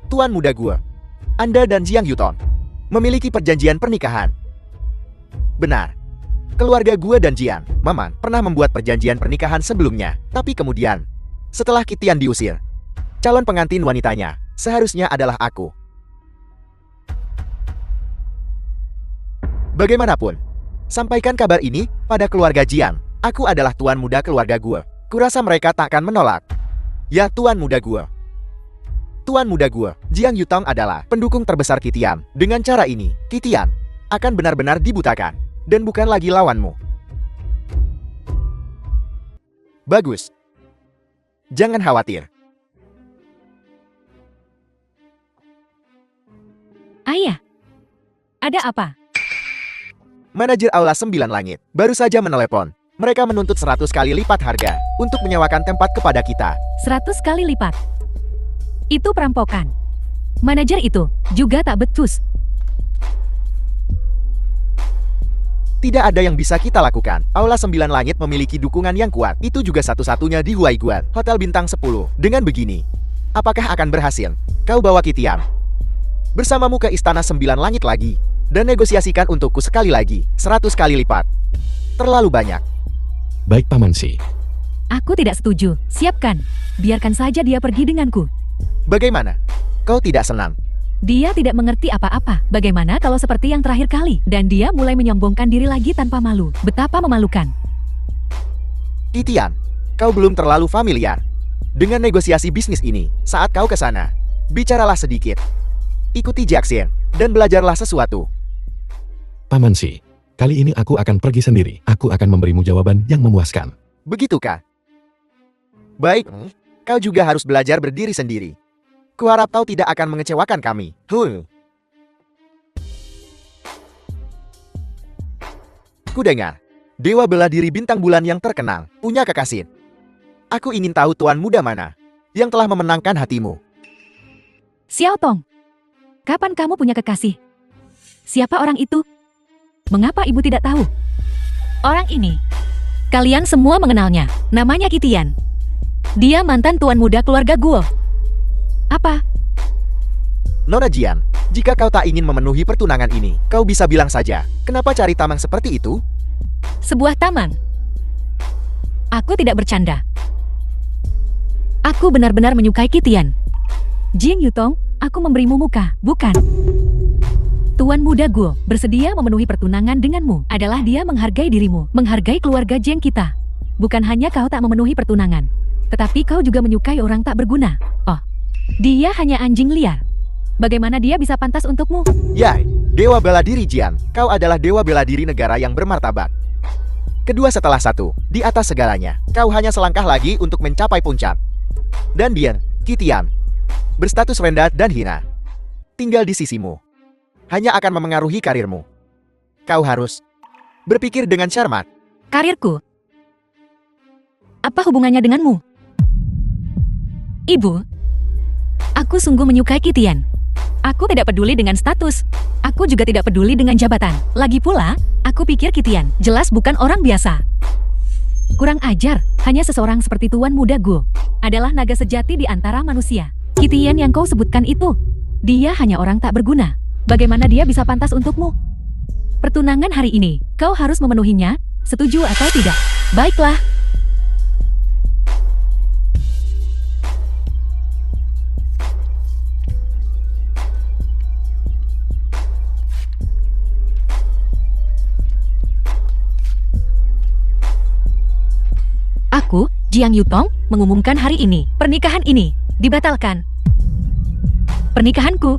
Tuan muda gue, Anda dan Jiang Yutong memiliki perjanjian pernikahan. Benar. Keluarga gue dan Jiang, Maman, pernah membuat perjanjian pernikahan sebelumnya. Tapi kemudian, Setelah Kitian diusir, calon pengantin wanitanya seharusnya adalah aku. Bagaimanapun, sampaikan kabar ini pada keluarga Jian. Aku adalah tuan muda keluarga gue. Kurasa mereka takkan menolak. Ya, tuan muda gue. Tuan muda gue, Jiang Yutong adalah pendukung terbesar Kitian. Dengan cara ini, Kitian akan benar-benar dibutakan dan bukan lagi lawanmu. Bagus. Jangan khawatir. Ayah, ada apa? Manajer Aula 9 Langit baru saja menelepon. Mereka menuntut 100 kali lipat harga untuk menyewakan tempat kepada kita. 100 kali lipat. Itu perampokan. Manajer itu juga tak becus. Tidak ada yang bisa kita lakukan. Aula 9 Langit memiliki dukungan yang kuat. Itu juga satu-satunya di Huaiguan, Hotel Bintang 10. Dengan begini, apakah akan berhasil? Kau bawa Kitian bersamamu ke Istana 9 Langit lagi. Dan negosiasikan untukku sekali lagi, 100 kali lipat. Terlalu banyak. Baik Paman Si. Aku tidak setuju. Siapkan. Biarkan saja dia pergi denganku. Bagaimana? Kau tidak senang? Dia tidak mengerti apa-apa. Bagaimana kalau seperti yang terakhir kali? Dan dia mulai menyombongkan diri lagi tanpa malu. Betapa memalukan. Kitian, kau belum terlalu familiar dengan negosiasi bisnis ini. Saat kau ke sana, bicaralah sedikit. Ikuti Jackson dan belajarlah sesuatu. Paman Si, kali ini aku akan pergi sendiri. Aku akan memberimu jawaban yang memuaskan. Begitukah? Baik, kau juga harus belajar berdiri sendiri. Kuharap kau tidak akan mengecewakan kami. Kudengar, dewa bela diri bintang bulan yang terkenal punya kekasih. Aku ingin tahu tuan muda mana yang telah memenangkan hatimu. Xiao Tong, kapan kamu punya kekasih? Siapa orang itu? Mengapa ibu tidak tahu? Orang ini. Kalian semua mengenalnya. Namanya Kitian. Dia mantan tuan muda keluarga Guo. Apa? Nona Jian, jika kau tak ingin memenuhi pertunangan ini, kau bisa bilang saja. Kenapa cari tamang seperti itu? Sebuah taman. Aku tidak bercanda. Aku benar-benar menyukai Kitian. Jing Yutong, aku memberimu muka, bukan? Tuan muda Guo bersedia memenuhi pertunangan denganmu adalah dia menghargai dirimu, menghargai keluarga Jeng kita. Bukan hanya kau tak memenuhi pertunangan, tetapi kau juga menyukai orang tak berguna. Oh, dia hanya anjing liar. Bagaimana dia bisa pantas untukmu? Yai, dewa bela diri Jian, kau adalah dewa bela diri negara yang bermartabat. Kedua setelah satu, di atas segalanya, kau hanya selangkah lagi untuk mencapai puncak. Dan dia, Kitian, berstatus rendah dan hina, tinggal di sisimu. Hanya akan memengaruhi karirmu. Kau harus berpikir dengan cermat. Karirku? Apa hubungannya denganmu? Ibu, aku sungguh menyukai Kitian. Aku tidak peduli dengan status. Aku juga tidak peduli dengan jabatan. Lagi pula, aku pikir Kitian jelas bukan orang biasa. Kurang ajar, hanya seseorang seperti Tuan Muda Guo adalah naga sejati di antara manusia. Kitian yang kau sebutkan itu, dia hanya orang tak berguna. Bagaimana dia bisa pantas untukmu? Pertunangan hari ini, kau harus memenuhinya, setuju atau tidak? Baiklah. Aku, Jiang Yutong, mengumumkan hari ini, pernikahan ini dibatalkan. Pernikahanku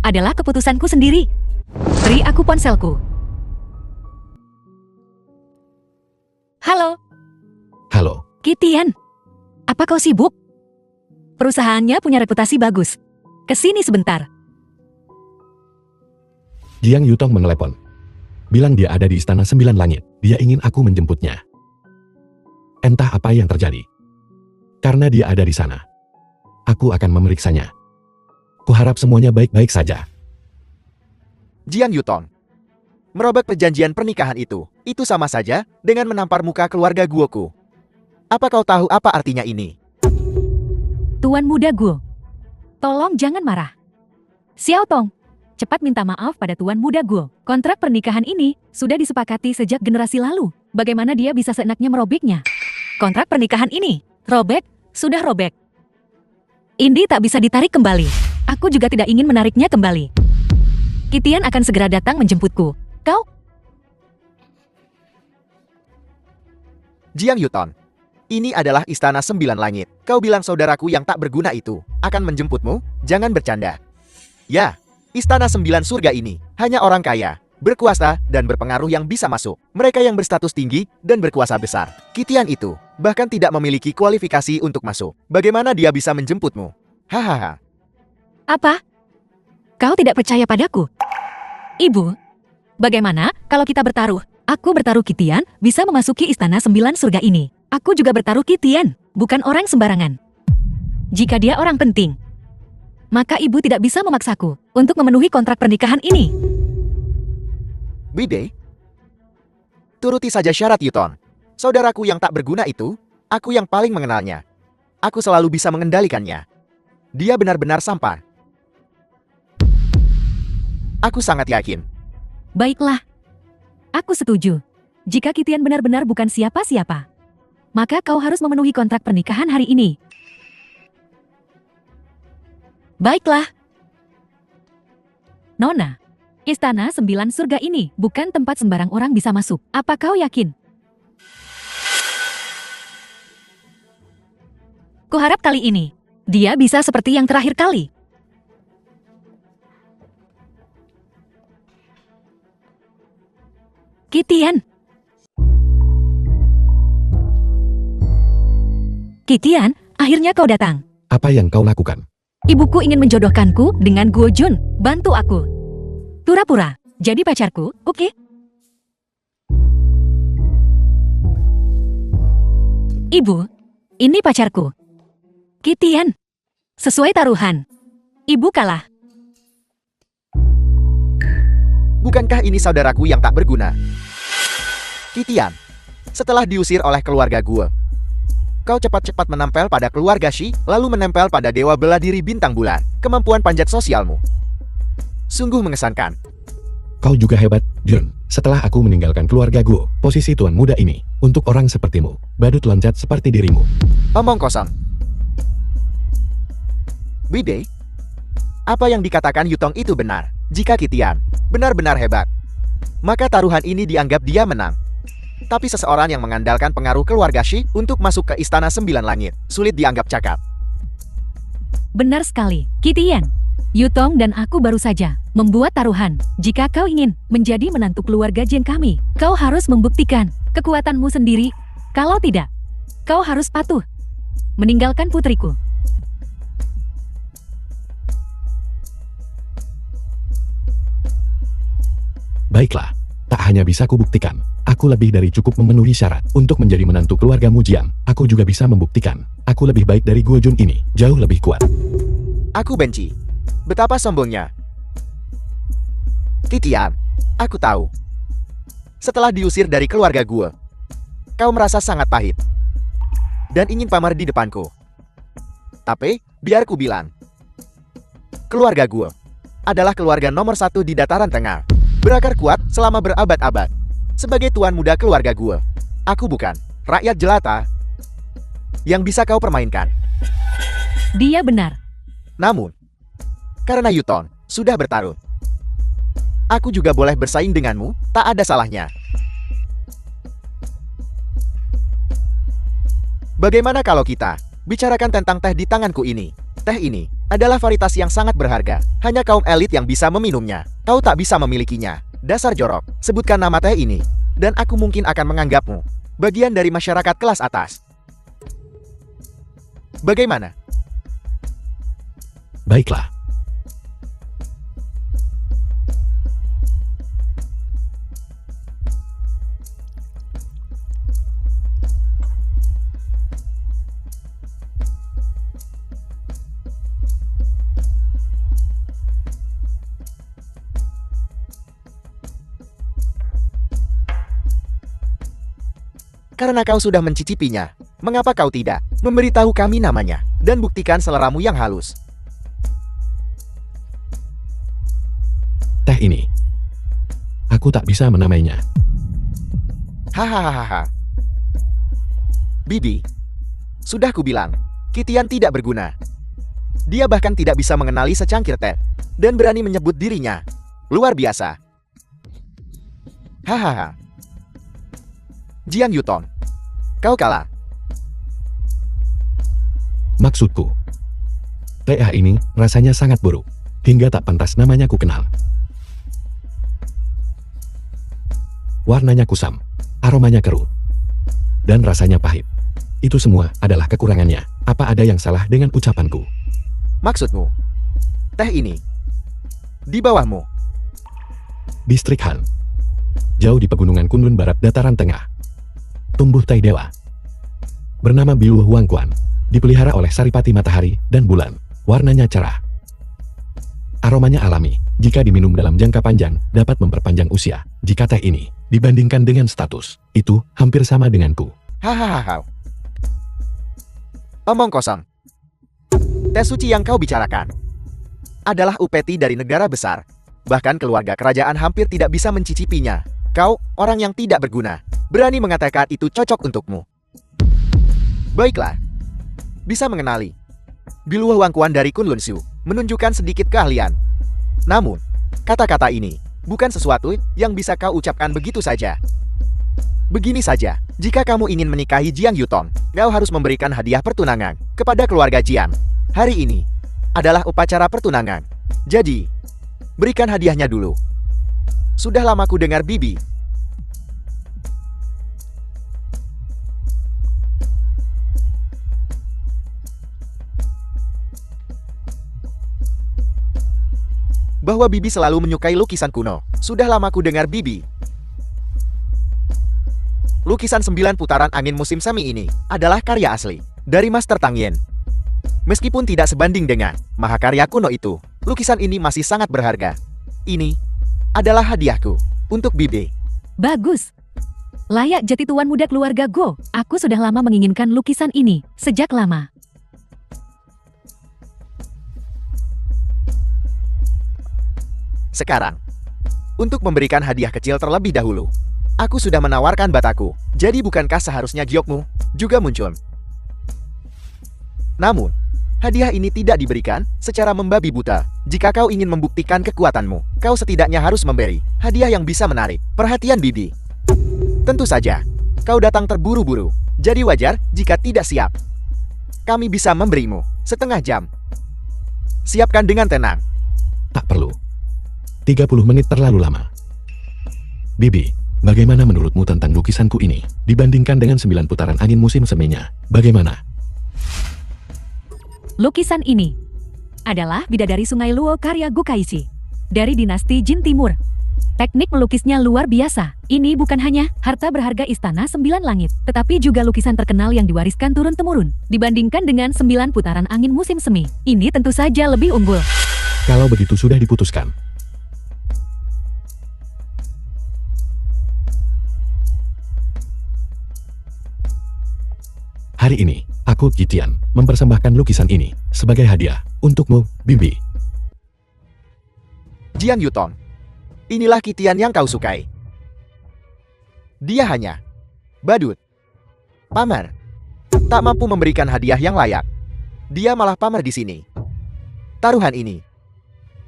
adalah keputusanku sendiri. Beri aku ponselku. Halo. Halo, Kitian, apa kau sibuk? Perusahaannya punya reputasi bagus. Kesini sebentar. Jiang Yutong menelepon. Bilang dia ada di Istana 9 Langit. Dia ingin aku menjemputnya. Entah apa yang terjadi. Karena dia ada di sana, aku akan memeriksanya. Kuharap semuanya baik-baik saja. Jiang Yutong, merobek perjanjian pernikahan itu sama saja dengan menampar muka keluarga Guoku. Apa kau tahu apa artinya ini? Tuan Muda Guo, tolong jangan marah. Xiao Tong, cepat minta maaf pada Tuan Muda Guo. Kontrak pernikahan ini sudah disepakati sejak generasi lalu. Bagaimana dia bisa seenaknya merobeknya? Kontrak pernikahan ini robek sudah robek. Indi tak bisa ditarik kembali. Aku juga tidak ingin menariknya kembali. Kitian akan segera datang menjemputku. Kau? Jiang Yuton, ini adalah Istana Sembilan Langit. Kau bilang saudaraku yang tak berguna itu akan menjemputmu? Jangan bercanda. Ya, Istana Sembilan Surga ini hanya orang kaya, berkuasa, dan berpengaruh yang bisa masuk. Mereka yang berstatus tinggi dan berkuasa besar. Kitian itu bahkan tidak memiliki kualifikasi untuk masuk. Bagaimana dia bisa menjemputmu? Hahaha. Apa? Kau tidak percaya padaku? Ibu, bagaimana kalau kita bertaruh? Aku bertaruh Kitian bisa memasuki Istana Sembilan Surga ini. Aku juga bertaruh Kitian, bukan orang sembarangan. Jika dia orang penting, maka ibu tidak bisa memaksaku untuk memenuhi kontrak pernikahan ini. Bide, turuti saja syarat Yuton. Saudaraku yang tak berguna itu, aku yang paling mengenalnya. Aku selalu bisa mengendalikannya. Dia benar-benar sampah. Aku sangat yakin. Baiklah. Aku setuju. Jika Kitian benar-benar bukan siapa-siapa, maka kau harus memenuhi kontrak pernikahan hari ini. Baiklah. Nona, Istana Sembilan Surga ini bukan tempat sembarang orang bisa masuk. Apa kau yakin? Kuharap kali ini, dia bisa seperti yang terakhir kali. Kitian. Kitian, akhirnya kau datang. Apa yang kau lakukan? Ibuku ingin menjodohkanku dengan Guo Jun. Bantu aku. Pura-pura, jadi pacarku, oke? Ibu, ini pacarku. Kitian. Sesuai taruhan. Ibu kalah. Bukankah ini saudaraku yang tak berguna? Kitian, setelah diusir oleh keluarga gue, kau cepat-cepat menempel pada keluarga Shi, lalu menempel pada dewa bela diri bintang bulan. Kemampuan panjat sosialmu sungguh mengesankan. Kau juga hebat, Jun. Setelah aku meninggalkan keluarga gue, posisi tuan muda ini, untuk orang sepertimu, badut loncat seperti dirimu. Omong kosong. Bide, apa yang dikatakan Yutong itu benar. Jika Kitian benar-benar hebat, maka taruhan ini dianggap dia menang. Tapi seseorang yang mengandalkan pengaruh keluarga Shi untuk masuk ke Istana Sembilan Langit, sulit dianggap cakap. Benar sekali, Kitian. Yutong dan aku baru saja membuat taruhan. Jika kau ingin menjadi menantu keluarga Jin kami, kau harus membuktikan kekuatanmu sendiri. Kalau tidak, kau harus patuh meninggalkan putriku. Baiklah, tak hanya bisa kubuktikan, aku lebih dari cukup memenuhi syarat untuk menjadi menantu keluarga Mujian. Aku juga bisa membuktikan, aku lebih baik dari Guo Jun ini, jauh lebih kuat. Aku benci. Betapa sombongnya. Kitian, aku tahu. Setelah diusir dari keluarga gue, kau merasa sangat pahit dan ingin pamer di depanku. Tapi, biar ku bilang, keluarga gue adalah keluarga nomor 1 di dataran tengah. Berakar kuat selama berabad-abad. Sebagai tuan muda keluarga gue, aku bukan rakyat jelata yang bisa kau permainkan. Dia benar. Namun, karena Yuton sudah bertaruh, aku juga boleh bersaing denganmu, tak ada salahnya. Bagaimana kalau kita bicarakan tentang teh di tanganku ini? Teh ini adalah varietas yang sangat berharga. Hanya kaum elit yang bisa meminumnya. Kau tak bisa memilikinya. Dasar jorok. Sebutkan nama teh ini, dan aku mungkin akan menganggapmu bagian dari masyarakat kelas atas. Bagaimana? Baiklah. Karena kau sudah mencicipinya, mengapa kau tidak memberitahu kami namanya dan buktikan seleramu yang halus? Teh ini, aku tak bisa menamainya. Hahaha. Bibi, sudah kubilang, Kitian tidak berguna. Dia bahkan tidak bisa mengenali secangkir teh, dan berani menyebut dirinya luar biasa. Hahaha. Jiang Yuton, kau kalah. Maksudku, TA ini rasanya sangat buruk, hingga tak pantas namanya ku kenal. Warnanya kusam, aromanya keruh, dan rasanya pahit. Itu semua adalah kekurangannya. Apa ada yang salah dengan ucapanku? Maksudmu, teh ini di bawahmu. Distrik Han, jauh di pegunungan Kunlun Barat dataran tengah, tumbuh teh dewa. Bernama Biluh Huangquan, dipelihara oleh saripati matahari dan bulan. Warnanya cerah. Aromanya alami, jika diminum dalam jangka panjang, dapat memperpanjang usia. Jika teh ini dibandingkan dengan status, itu hampir sama denganku. Hahaha. Omong kosong. Teh suci yang kau bicarakan adalah upeti dari negara besar. Bahkan keluarga kerajaan hampir tidak bisa mencicipinya. Kau, orang yang tidak berguna, berani mengatakan itu cocok untukmu. Baiklah. Bisa mengenali. Biluh Huangquan dari Kunlun Shu menunjukkan sedikit keahlian. Namun, kata-kata ini bukan sesuatu yang bisa kau ucapkan begitu saja. Begini saja, jika kamu ingin menikahi Jiang Yuton, kau harus memberikan hadiah pertunangan kepada keluarga Jiang. Hari ini adalah upacara pertunangan. Jadi, berikan hadiahnya dulu. Sudah lama ku dengar Bibi. Bahwa Bibi selalu menyukai lukisan kuno. Sudah lama ku dengar Bibi. Lukisan 9 putaran angin musim semi ini adalah karya asli dari Master Tang Yen. Meskipun tidak sebanding dengan mahakarya kuno itu, lukisan ini masih sangat berharga. Ini adalah hadiahku untuk Bibi. Bagus. Layak jadi tuan muda keluarga Go. Aku sudah lama menginginkan lukisan ini, sejak lama. Sekarang, untuk memberikan hadiah kecil terlebih dahulu, aku sudah menawarkan bataku, jadi bukankah seharusnya giokmu juga muncul? Namun, hadiah ini tidak diberikan secara membabi buta. Jika kau ingin membuktikan kekuatanmu, kau setidaknya harus memberi hadiah yang bisa menarik perhatian Bibi. Tentu saja, kau datang terburu-buru, jadi wajar jika tidak siap. Kami bisa memberimu setengah jam. Siapkan dengan tenang. Tak perlu. 30 menit terlalu lama. Bibi, bagaimana menurutmu tentang lukisanku ini? Dibandingkan dengan 9 putaran angin musim seminya, bagaimana? Lukisan ini adalah bidadari Sungai Luo karya Gokaishi dari dinasti Jin Timur. Teknik melukisnya luar biasa. Ini bukan hanya harta berharga Istana 9 Langit, tetapi juga lukisan terkenal yang diwariskan turun-temurun. Dibandingkan dengan 9 putaran angin musim semi, ini tentu saja lebih unggul. Kalau begitu sudah diputuskan. Hari ini, aku, Kitian, mempersembahkan lukisan ini sebagai hadiah untukmu, Bibi. Jiang Yuton, inilah Kitian yang kau sukai. Dia hanya badut, pamer, tak mampu memberikan hadiah yang layak. Dia malah pamer di sini. Taruhan ini,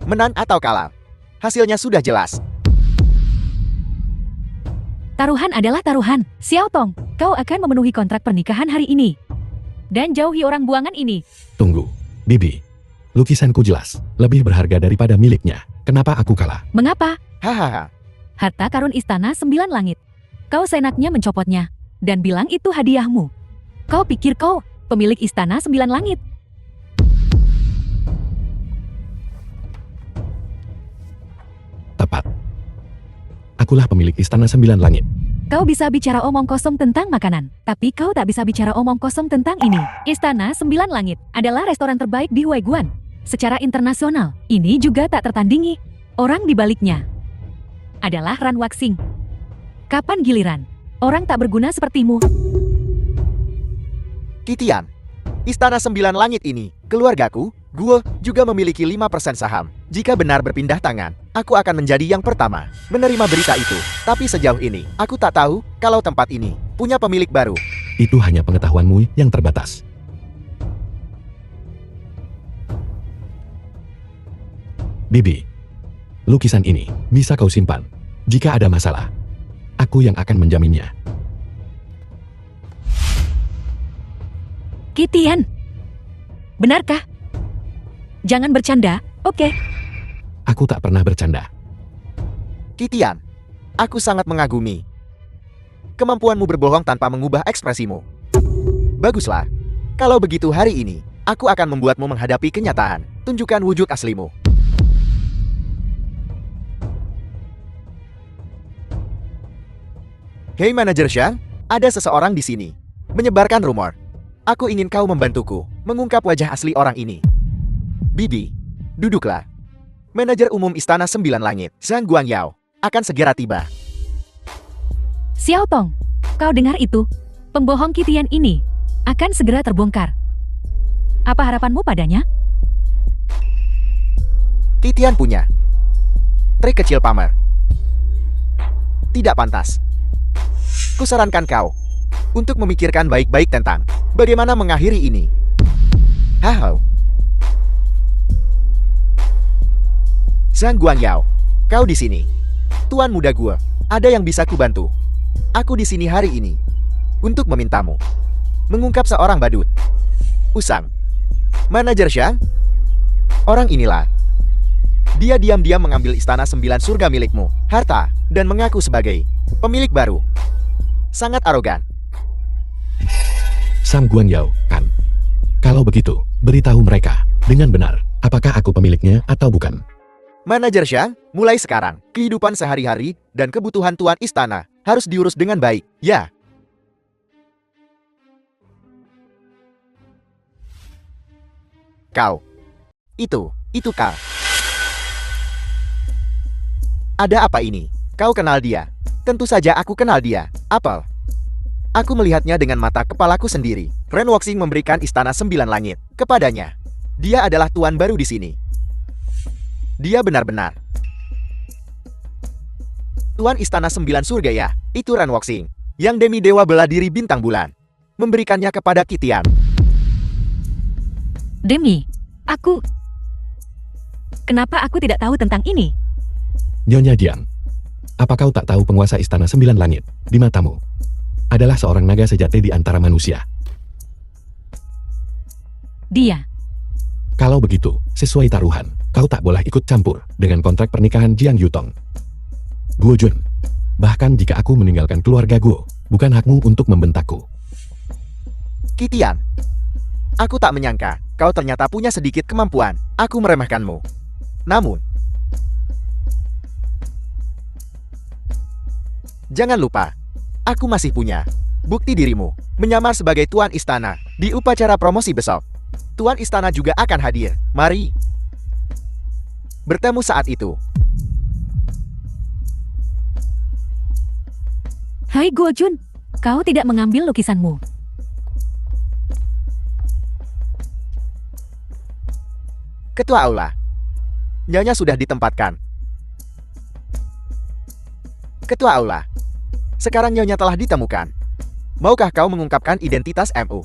menang atau kalah, hasilnya sudah jelas. Taruhan adalah taruhan. Xiao Tong, kau akan memenuhi kontrak pernikahan hari ini. Dan jauhi orang buangan ini. Tunggu, Bibi. Lukisanku jelas lebih berharga daripada miliknya. Kenapa aku kalah? Mengapa? Hahaha. Harta karun Istana 9 Langit. Kau seenaknya mencopotnya dan bilang itu hadiahmu. Kau pikir kau pemilik Istana 9 Langit? Tepat. Akulah pemilik Istana 9 Langit. Kau bisa bicara omong kosong tentang makanan, tapi kau tak bisa bicara omong kosong tentang ini. Istana 9 Langit adalah restoran terbaik di Huaiguan. Secara internasional, ini juga tak tertandingi. Orang di baliknya adalah Ran Waxing. Kapan giliran orang tak berguna sepertimu? Kitian, Istana 9 Langit ini, keluargaku, gue juga memiliki 5% saham. Jika benar berpindah tangan, aku akan menjadi yang pertama menerima berita itu. Tapi sejauh ini, aku tak tahu kalau tempat ini punya pemilik baru. Itu hanya pengetahuanmu yang terbatas. Bibi, lukisan ini bisa kau simpan. Jika ada masalah, aku yang akan menjaminnya. Kitian, benarkah? Jangan bercanda, oke? Aku tak pernah bercanda. Kitian, aku sangat mengagumi kemampuanmu berbohong tanpa mengubah ekspresimu. Baguslah. Kalau begitu hari ini, aku akan membuatmu menghadapi kenyataan. Tunjukkan wujud aslimu. Hei Manajer Xiang, ada seseorang di sini. Menyebarkan rumor. Aku ingin kau membantuku mengungkap wajah asli orang ini. Bibi, duduklah. Manajer Umum Istana Sembilan Langit, Zhang Guangyao, akan segera tiba. Xiao Tong, kau dengar itu? Pembohong Kitian ini akan segera terbongkar. Apa harapanmu padanya? Kitian punya trik kecil pamer. Tidak pantas. Kusarankan kau untuk memikirkan baik-baik tentang bagaimana mengakhiri ini. Hahau. Zhang Guangyao, kau di sini. Tuan muda gua, ada yang bisa kubantu. Aku di sini hari ini untuk memintamu mengungkap seorang badut. Usang. Manajer Xiang? Orang inilah. Dia diam-diam mengambil istana 9 surga milikmu, harta, dan mengaku sebagai pemilik baru. Sangat arogan. Zhang Guangyao, kan? Kalau begitu, beritahu mereka dengan benar, apakah aku pemiliknya atau bukan. Manajer Xiang, mulai sekarang, kehidupan sehari-hari dan kebutuhan tuan istana harus diurus dengan baik, ya? Kau. Itu kau. Ada apa ini? Kau kenal dia? Tentu saja aku kenal dia. Apel. Aku melihatnya dengan mata kepalaku sendiri. Ren Wuxing memberikan istana 9 langit kepadanya. Dia adalah tuan baru di sini. Dia benar-benar tuan istana 9 surga ya. Itu Ren Wuxing, yang demi dewa bela diri bintang bulan, memberikannya kepada Kitian. Demi, kenapa aku tidak tahu tentang ini? Nyonya Jiang, apa kau tak tahu penguasa istana 9 langit di matamu adalah seorang naga sejati di antara manusia? Dia. Kalau begitu, sesuai taruhan, kau tak boleh ikut campur dengan kontrak pernikahan Jiang Yutong. Guo Jun, bahkan jika aku meninggalkan keluarga Guo, bukan hakmu untuk membentakku. Kitian, aku tak menyangka kau ternyata punya sedikit kemampuan. Aku meremehkanmu. Namun, jangan lupa, aku masih punya bukti dirimu menyamar sebagai tuan istana di upacara promosi besok. Tuan istana juga akan hadir. Mari bertemu saat itu. Hai Guo Jun, kau tidak mengambil lukisanmu. Ketua Aula, Nyonya sudah ditempatkan. Ketua Aula, sekarang Nyonya telah ditemukan. Maukah kau mengungkapkan identitas MU?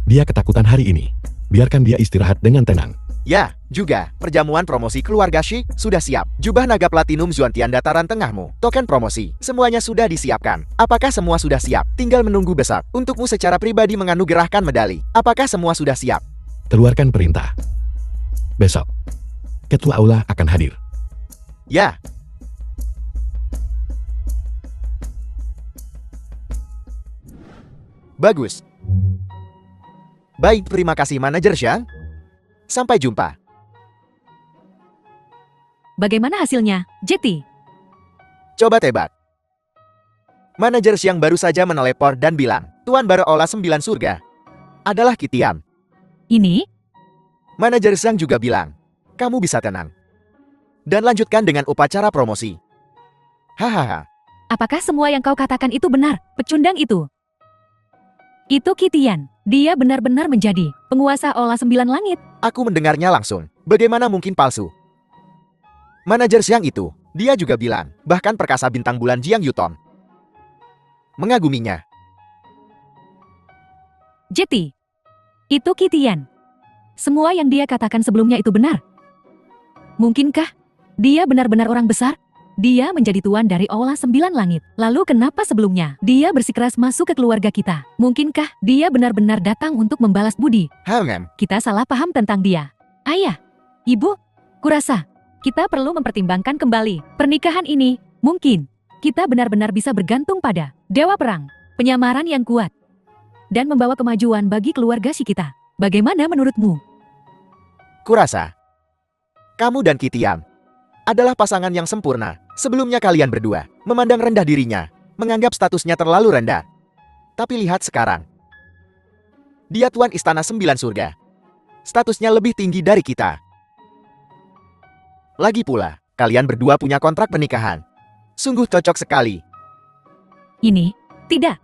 Dia ketakutan hari ini. Biarkan dia istirahat dengan tenang. Ya, juga, perjamuan promosi keluarga Shi sudah siap. Jubah naga platinum Zuantian dataran tengahmu, token promosi, semuanya sudah disiapkan. Apakah semua sudah siap? Tinggal menunggu besok. Untukmu secara pribadi menganugerahkan medali. Apakah semua sudah siap? Keluarkan perintah. Besok, Ketua Aula akan hadir. Ya. Bagus. Baik, terima kasih Manajer Xiang. Sampai jumpa. Bagaimana hasilnya, Jetty? Coba tebak. Manajer Xiang baru saja meneleport dan bilang, Tuan baru olah 9 surga adalah Kitian. Ini? Manajer Xiang juga bilang, kamu bisa tenang. Dan lanjutkan dengan upacara promosi. Hahaha. Apakah semua yang kau katakan itu benar, pecundang itu? Itu Kitian. Dia benar-benar menjadi penguasa olah 9 langit. Aku mendengarnya langsung. Bagaimana mungkin palsu? Manajer Xiang itu, dia juga bilang, bahkan perkasa bintang bulan Jiang Yutong mengaguminya. Jetty. Itu Kitian. Semua yang dia katakan sebelumnya itu benar. Mungkinkah dia benar-benar orang besar? Dia menjadi tuan dari Aula 9 Langit. Lalu kenapa sebelumnya dia bersikeras masuk ke keluarga kita? Mungkinkah dia benar-benar datang untuk membalas budi? Kita salah paham tentang dia. Ayah, ibu, kurasa kita perlu mempertimbangkan kembali pernikahan ini. Mungkin kita benar-benar bisa bergantung pada Dewa Perang, penyamaran yang kuat, dan membawa kemajuan bagi keluarga si kita. Bagaimana menurutmu? Kurasa kamu dan Kitian adalah pasangan yang sempurna. Sebelumnya kalian berdua memandang rendah dirinya, menganggap statusnya terlalu rendah. Tapi lihat sekarang. Dia tuan Istana 9 Surga. Statusnya lebih tinggi dari kita. Lagi pula, kalian berdua punya kontrak pernikahan. Sungguh cocok sekali. Ini, tidak.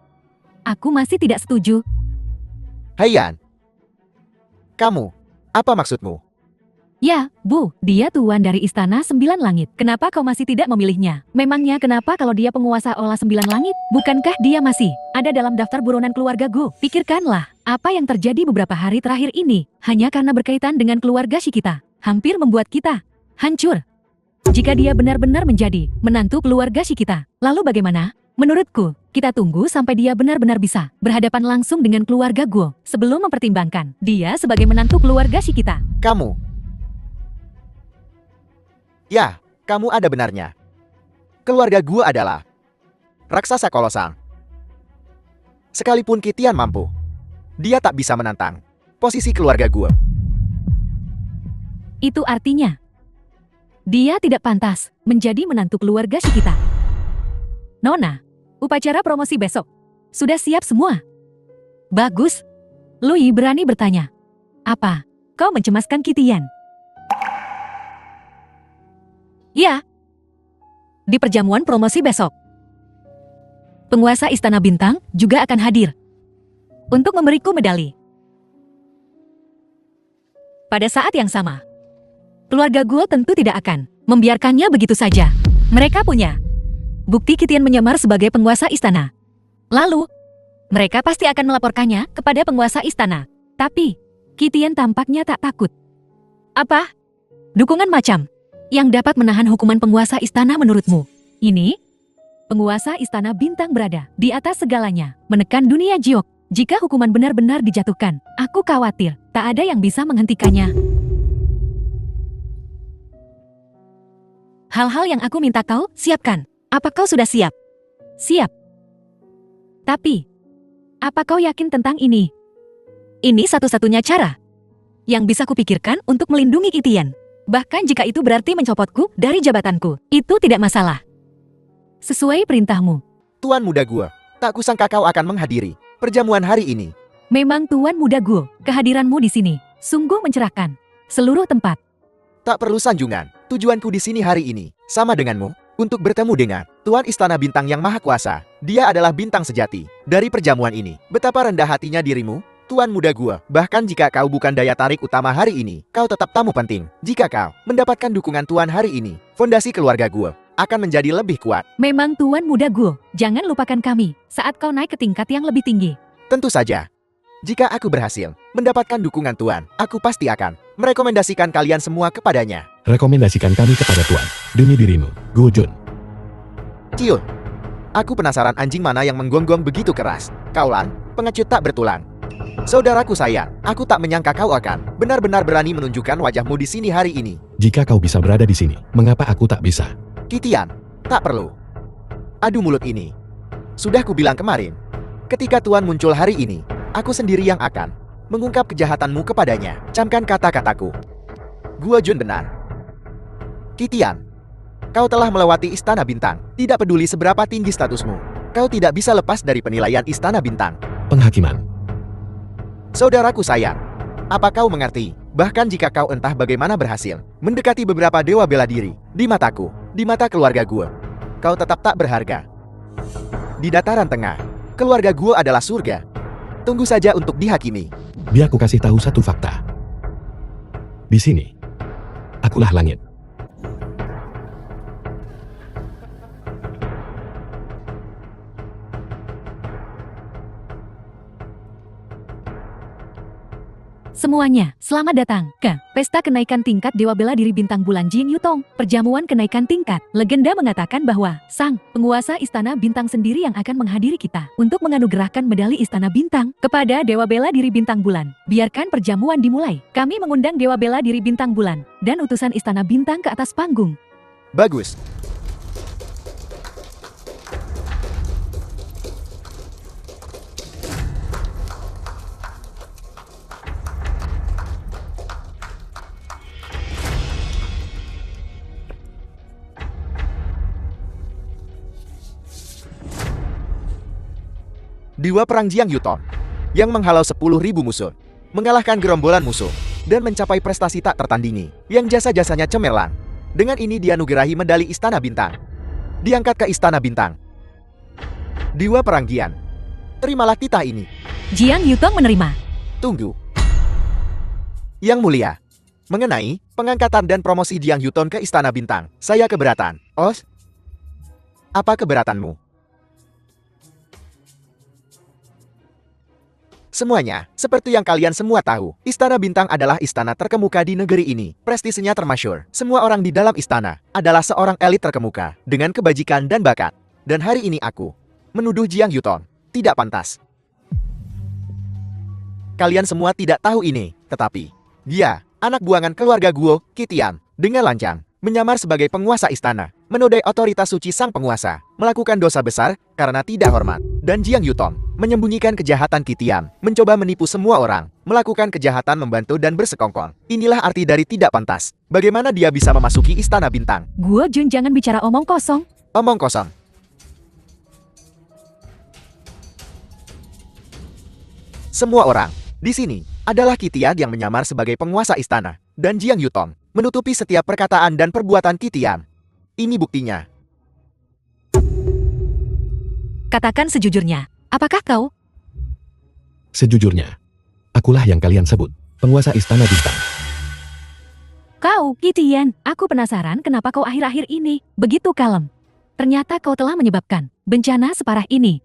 Aku masih tidak setuju. Haiyan. Kamu, apa maksudmu? Ya, Bu, dia tuan dari Istana 9 Langit. Kenapa kau masih tidak memilihnya? Memangnya kenapa kalau dia penguasa Aula 9 Langit? Bukankah dia masih ada dalam daftar buronan keluarga Gu? Pikirkanlah, apa yang terjadi beberapa hari terakhir ini hanya karena berkaitan dengan keluarga si kita. Hampir membuat kita hancur. Jika dia benar-benar menjadi menantu keluarga si kita, lalu bagaimana? Menurutku, kita tunggu sampai dia benar-benar bisa berhadapan langsung dengan keluarga Gu sebelum mempertimbangkan dia sebagai menantu keluarga si kita. Kamu. Ya, kamu ada benarnya. Keluarga gua adalah raksasa kolosal. Sekalipun Kitian mampu, dia tak bisa menantang posisi keluarga gua. Itu artinya, dia tidak pantas menjadi menantu keluarga si kita. Nona, upacara promosi besok sudah siap semua? Bagus. Lui berani bertanya. Apa? Kau mencemaskan Kitian? Ya. Di perjamuan promosi besok, penguasa Istana Bintang juga akan hadir untuk memberiku medali. Pada saat yang sama, keluarga Gu tentu tidak akan membiarkannya begitu saja. Mereka punya bukti Kitian menyamar sebagai penguasa istana. Lalu, mereka pasti akan melaporkannya kepada penguasa istana. Tapi, Kitian tampaknya tak takut. Apa? Dukungan macam yang dapat menahan hukuman penguasa istana menurutmu? Ini, penguasa Istana Bintang berada di atas segalanya, menekan dunia Jiok. Jika hukuman benar-benar dijatuhkan, aku khawatir tak ada yang bisa menghentikannya. Hal-hal yang aku minta kau siapkan. Apa kau sudah siap? Siap. Tapi, apa kau yakin tentang ini? Ini satu-satunya cara yang bisa kupikirkan untuk melindungi Kitian. Bahkan jika itu berarti mencopotku dari jabatanku, itu tidak masalah. Sesuai perintahmu. Tuan muda gua, tak kusangka kau akan menghadiri perjamuan hari ini. Memang tuan muda Gu, kehadiranmu di sini sungguh mencerahkan seluruh tempat. Tak perlu sanjungan, tujuanku di sini hari ini sama denganmu, untuk bertemu dengan Tuan Istana Bintang yang Maha Kuasa. Dia adalah bintang sejati dari perjamuan ini. Betapa rendah hatinya dirimu, Tuan muda gua. Bahkan jika kau bukan daya tarik utama hari ini, kau tetap tamu penting. Jika kau mendapatkan dukungan Tuan hari ini, fondasi keluarga gua akan menjadi lebih kuat. Memang tuan muda Gu, jangan lupakan kami saat kau naik ke tingkat yang lebih tinggi. Tentu saja. Jika aku berhasil mendapatkan dukungan Tuan, aku pasti akan merekomendasikan kalian semua kepadanya. Rekomendasikan kami kepada Tuan, demi dirimu, Gu Jun. Cium. Aku penasaran anjing mana yang menggonggong begitu keras. Kaulan, pengecut tak bertulang. Saudaraku sayang, aku tak menyangka kau akan benar-benar berani menunjukkan wajahmu di sini hari ini. Jika kau bisa berada di sini, mengapa aku tak bisa? Kitian, tak perlu. Adu mulut ini. Sudah kubilang kemarin. Ketika Tuan muncul hari ini, aku sendiri yang akan mengungkap kejahatanmu kepadanya. Camkan kata-kataku. Gua Jun benar. Kitian, kau telah melewati Istana Bintang. Tidak peduli seberapa tinggi statusmu, kau tidak bisa lepas dari penilaian Istana Bintang. Penghakiman. Saudaraku sayang, apa kau mengerti? Bahkan jika kau entah bagaimana berhasil mendekati beberapa dewa bela diri, di mataku, di mata keluarga gua, kau tetap tak berharga. Di dataran tengah, keluarga gua adalah surga. Tunggu saja untuk dihakimi. Biar aku kasih tahu satu fakta. Di sini, akulah langit. Semuanya, selamat datang ke Pesta Kenaikan Tingkat Dewa Bela Diri Bintang Bulan Jin Yutong. Perjamuan kenaikan tingkat. Legenda mengatakan bahwa sang penguasa Istana Bintang sendiri yang akan menghadiri kita untuk menganugerahkan medali Istana Bintang kepada Dewa Bela Diri Bintang Bulan. Biarkan perjamuan dimulai. Kami mengundang Dewa Bela Diri Bintang Bulan dan utusan Istana Bintang ke atas panggung. Bagus. Dewa Perang Jiang Yuton yang menghalau 10.000 musuh, mengalahkan gerombolan musuh, dan mencapai prestasi tak tertandingi yang jasa-jasanya cemerlang. Dengan ini dianugerahi medali Istana Bintang. Diangkat ke Istana Bintang. Dewa Perang Jiang, terimalah titah ini. Jiang Yutong menerima. Tunggu. Yang mulia, mengenai pengangkatan dan promosi Jiang Yuton ke Istana Bintang, saya keberatan. Os, apa keberatanmu? Semuanya, seperti yang kalian semua tahu, Istana Bintang adalah istana terkemuka di negeri ini. Prestisnya termasyhur. Semua orang di dalam istana adalah seorang elit terkemuka dengan kebajikan dan bakat. Dan hari ini aku menuduh Jiang Yuton tidak pantas. Kalian semua tidak tahu ini, tetapi dia, anak buangan keluarga Guo, Qitian, dengan lancang menyamar sebagai penguasa istana, menodai otoritas suci sang penguasa, melakukan dosa besar karena tidak hormat. Dan Jiang Yuton menyembunyikan kejahatan Qitian, mencoba menipu semua orang, melakukan kejahatan membantu dan bersekongkol. Inilah arti dari tidak pantas. Bagaimana dia bisa memasuki Istana Bintang? Guo Jun, jangan bicara omong kosong. Omong kosong. Semua orang di sini adalah Qitian yang menyamar sebagai penguasa istana, dan Jiang Yuton menutupi setiap perkataan dan perbuatan Qitian. Ini buktinya. Katakan sejujurnya, apakah kau? Sejujurnya, akulah yang kalian sebut, penguasa Istana Bintang. Kau, Qitian, aku penasaran kenapa kau akhir-akhir ini begitu kalem. Ternyata kau telah menyebabkan bencana separah ini.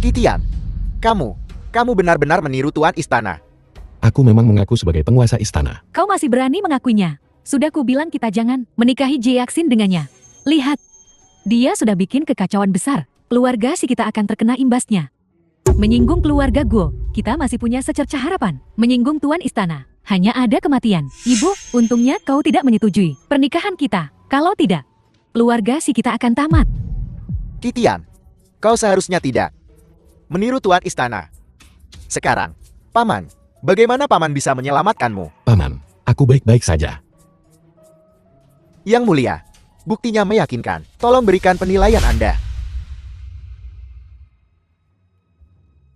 Qitian, kamu benar-benar meniru Tuan Istana. Aku memang mengaku sebagai penguasa istana. Kau masih berani mengakuinya. Sudah kubilang kita jangan menikahi Jiaxin dengannya. Lihat, dia sudah bikin kekacauan besar. Keluarga si kita akan terkena imbasnya. Menyinggung keluarga Guo, kita masih punya secercah harapan. Menyinggung Tuan Istana, hanya ada kematian. Ibu, untungnya kau tidak menyetujui pernikahan kita. Kalau tidak, keluarga si kita akan tamat. Qitian, kau seharusnya tidak meniru Tuan Istana. Sekarang, Paman, bagaimana Paman bisa menyelamatkanmu? Paman, aku baik-baik saja. Yang mulia, buktinya meyakinkan. Tolong berikan penilaian Anda.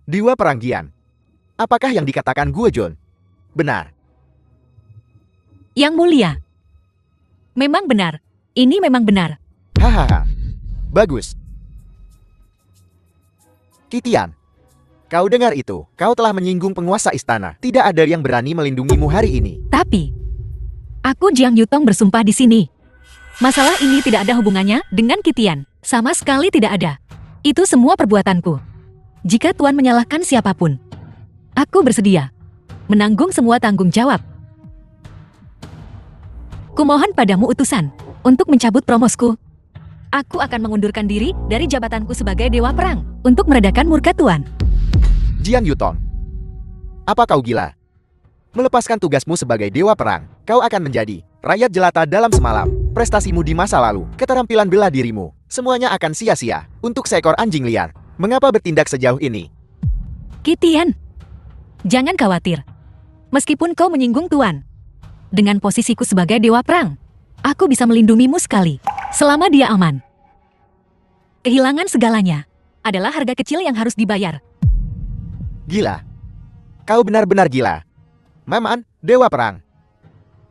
Dewa Perang Jiang, apakah yang dikatakan Guo Jun benar? Yang mulia, memang benar. Ini memang benar. Hahaha, bagus. Qitian, kau dengar itu? Kau telah menyinggung penguasa istana. Tidak ada yang berani melindungimu hari ini. Tapi, aku Jiang Yutong bersumpah di sini. Masalah ini tidak ada hubungannya dengan Qitian. Sama sekali tidak ada. Itu semua perbuatanku. Jika Tuan menyalahkan siapapun, aku bersedia menanggung semua tanggung jawab. Kumohon padamu utusan untuk mencabut promosku. Aku akan mengundurkan diri dari jabatanku sebagai Dewa Perang untuk meredakan murka Tuan. Jiang Yuton, apa kau gila? Melepaskan tugasmu sebagai Dewa Perang, kau akan menjadi rakyat jelata dalam semalam. Prestasimu di masa lalu, keterampilan bela dirimu, semuanya akan sia-sia untuk seekor anjing liar. Mengapa bertindak sejauh ini? Qitian, jangan khawatir. Meskipun kau menyinggung Tuan, dengan posisiku sebagai Dewa Perang, aku bisa melindungimu sekali, selama dia aman. Kehilangan segalanya adalah harga kecil yang harus dibayar. Gila. Kau benar-benar gila. Maman, Dewa Perang.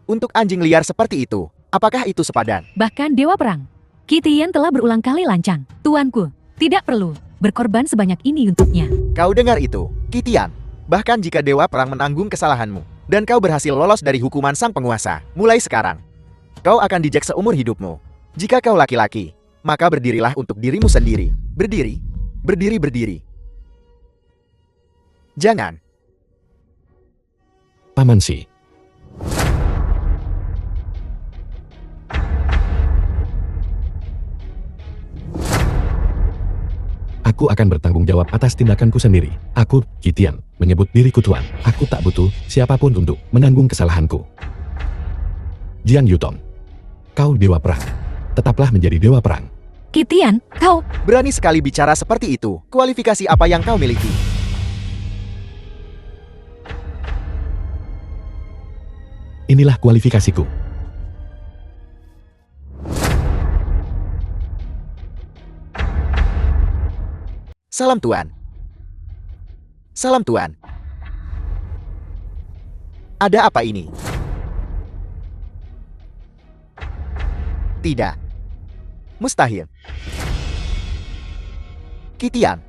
Untuk anjing liar seperti itu, apakah itu sepadan? Bahkan Dewa Perang, Qitian telah berulang kali lancang. Tuanku, tidak perlu berkorban sebanyak ini untuknya. Kau dengar itu, Qitian? Bahkan jika Dewa Perang menanggung kesalahanmu, dan kau berhasil lolos dari hukuman sang penguasa, mulai sekarang, kau akan dijek seumur hidupmu. Jika kau laki-laki, maka berdirilah untuk dirimu sendiri. Berdiri. Berdiri. Jangan. Paman Si. Aku akan bertanggung jawab atas tindakanku sendiri. Aku, Kitian, menyebut diriku Tuan. Aku tak butuh siapapun untuk menanggung kesalahanku. Jian Yutong, kau dewa perang. Tetaplah menjadi dewa perang. Kitian, kau... Berani sekali bicara seperti itu. Kualifikasi apa yang kau miliki? Inilah kualifikasiku. Salam Tuan. Salam Tuan. Ada apa ini? Tidak. Mustahil. Kitian,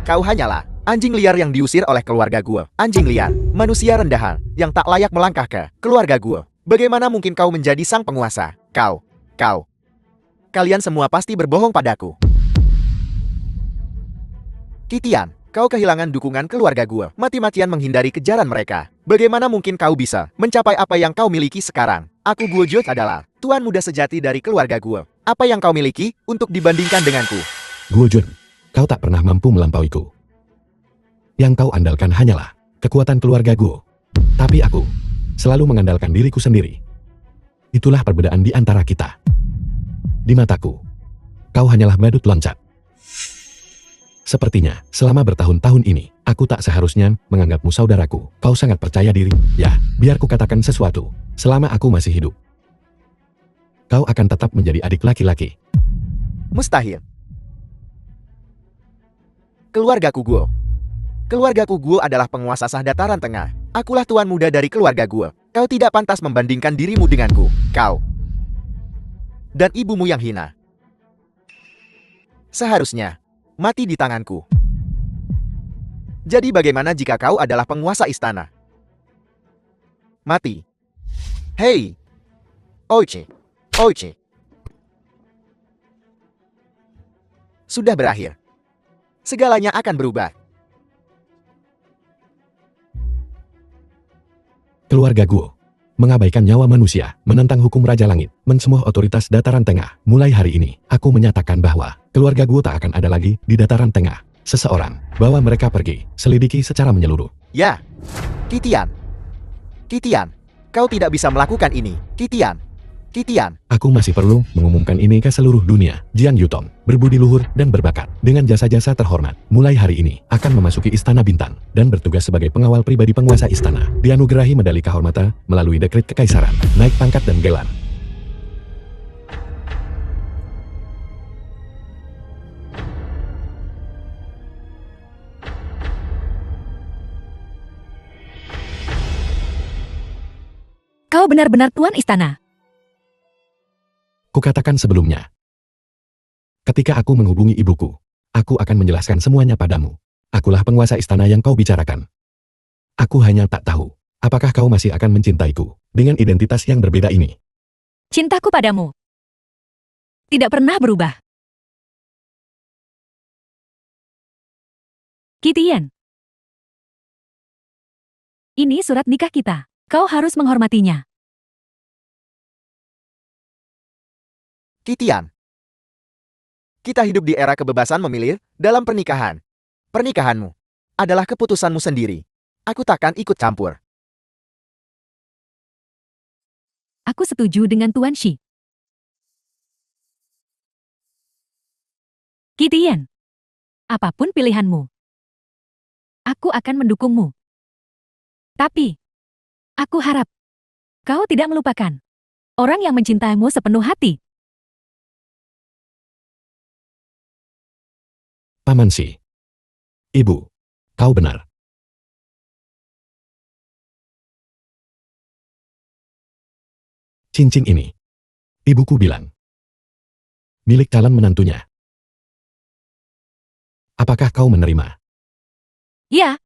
kau hanyalah anjing liar yang diusir oleh keluarga gue. Anjing liar, manusia rendahan yang tak layak melangkah ke keluarga gue. Bagaimana mungkin kau menjadi sang penguasa? Kalian semua pasti berbohong padaku. Kitian, kau kehilangan dukungan keluarga gue. Mati-matian menghindari kejaran mereka. Bagaimana mungkin kau bisa mencapai apa yang kau miliki sekarang? Aku Guo Jot adalah tuan muda sejati dari keluarga gue. Apa yang kau miliki untuk dibandingkan denganku? Guo Jun, kau tak pernah mampu melampauiku. Yang kau andalkan hanyalah kekuatan keluarga Guo. Tapi aku selalu mengandalkan diriku sendiri. Itulah perbedaan di antara kita. Di mataku, kau hanyalah badut loncat. Sepertinya, selama bertahun-tahun ini, aku tak seharusnya menganggapmu saudaraku. Kau sangat percaya diri. Ya, biar ku katakan sesuatu. Selama aku masih hidup, kau akan tetap menjadi adik laki-laki. Mustahil. Keluargaku Guo adalah penguasa sah dataran tengah. Akulah tuan muda dari keluarga Guo. Kau tidak pantas membandingkan dirimu denganku. Kau dan ibumu yang hina seharusnya mati di tanganku. Jadi bagaimana jika kau adalah penguasa istana? Mati. Hei, Oichi. Sudah berakhir. Segalanya akan berubah. Keluarga Guo mengabaikan nyawa manusia, menentang hukum Raja Langit, mencemoh otoritas dataran tengah. Mulai hari ini, aku menyatakan bahwa keluarga Guo tak akan ada lagi di dataran tengah. Seseorang, bawa mereka pergi, selidiki secara menyeluruh. Ya, Kitian, kau tidak bisa melakukan ini. Kitian. Aku masih perlu mengumumkan ini ke seluruh dunia. Jian Yutong, berbudi luhur dan berbakat, dengan jasa-jasa terhormat, mulai hari ini akan memasuki Istana Bintang dan bertugas sebagai pengawal pribadi penguasa istana. Dianugerahi medali kehormatan melalui dekret kekaisaran, naik pangkat dan gelar. Kau benar-benar tuan istana. Kukatakan sebelumnya, ketika aku menghubungi ibuku, aku akan menjelaskan semuanya padamu. Akulah penguasa istana yang kau bicarakan. Aku hanya tak tahu, apakah kau masih akan mencintaiku dengan identitas yang berbeda ini. Cintaku padamu tidak pernah berubah. Kitian, ini surat nikah kita. Kau harus menghormatinya. Kitian, kita hidup di era kebebasan memilih dalam pernikahan. Pernikahanmu adalah keputusanmu sendiri. Aku takkan ikut campur. Aku setuju dengan Tuan Shi. Kitian, apapun pilihanmu, aku akan mendukungmu. Tapi, aku harap kau tidak melupakan orang yang mencintaimu sepenuh hati. Paman Si. Ibu, kau benar. Cincin ini, ibuku bilang, milik calon menantunya. Apakah kau menerima? Ya,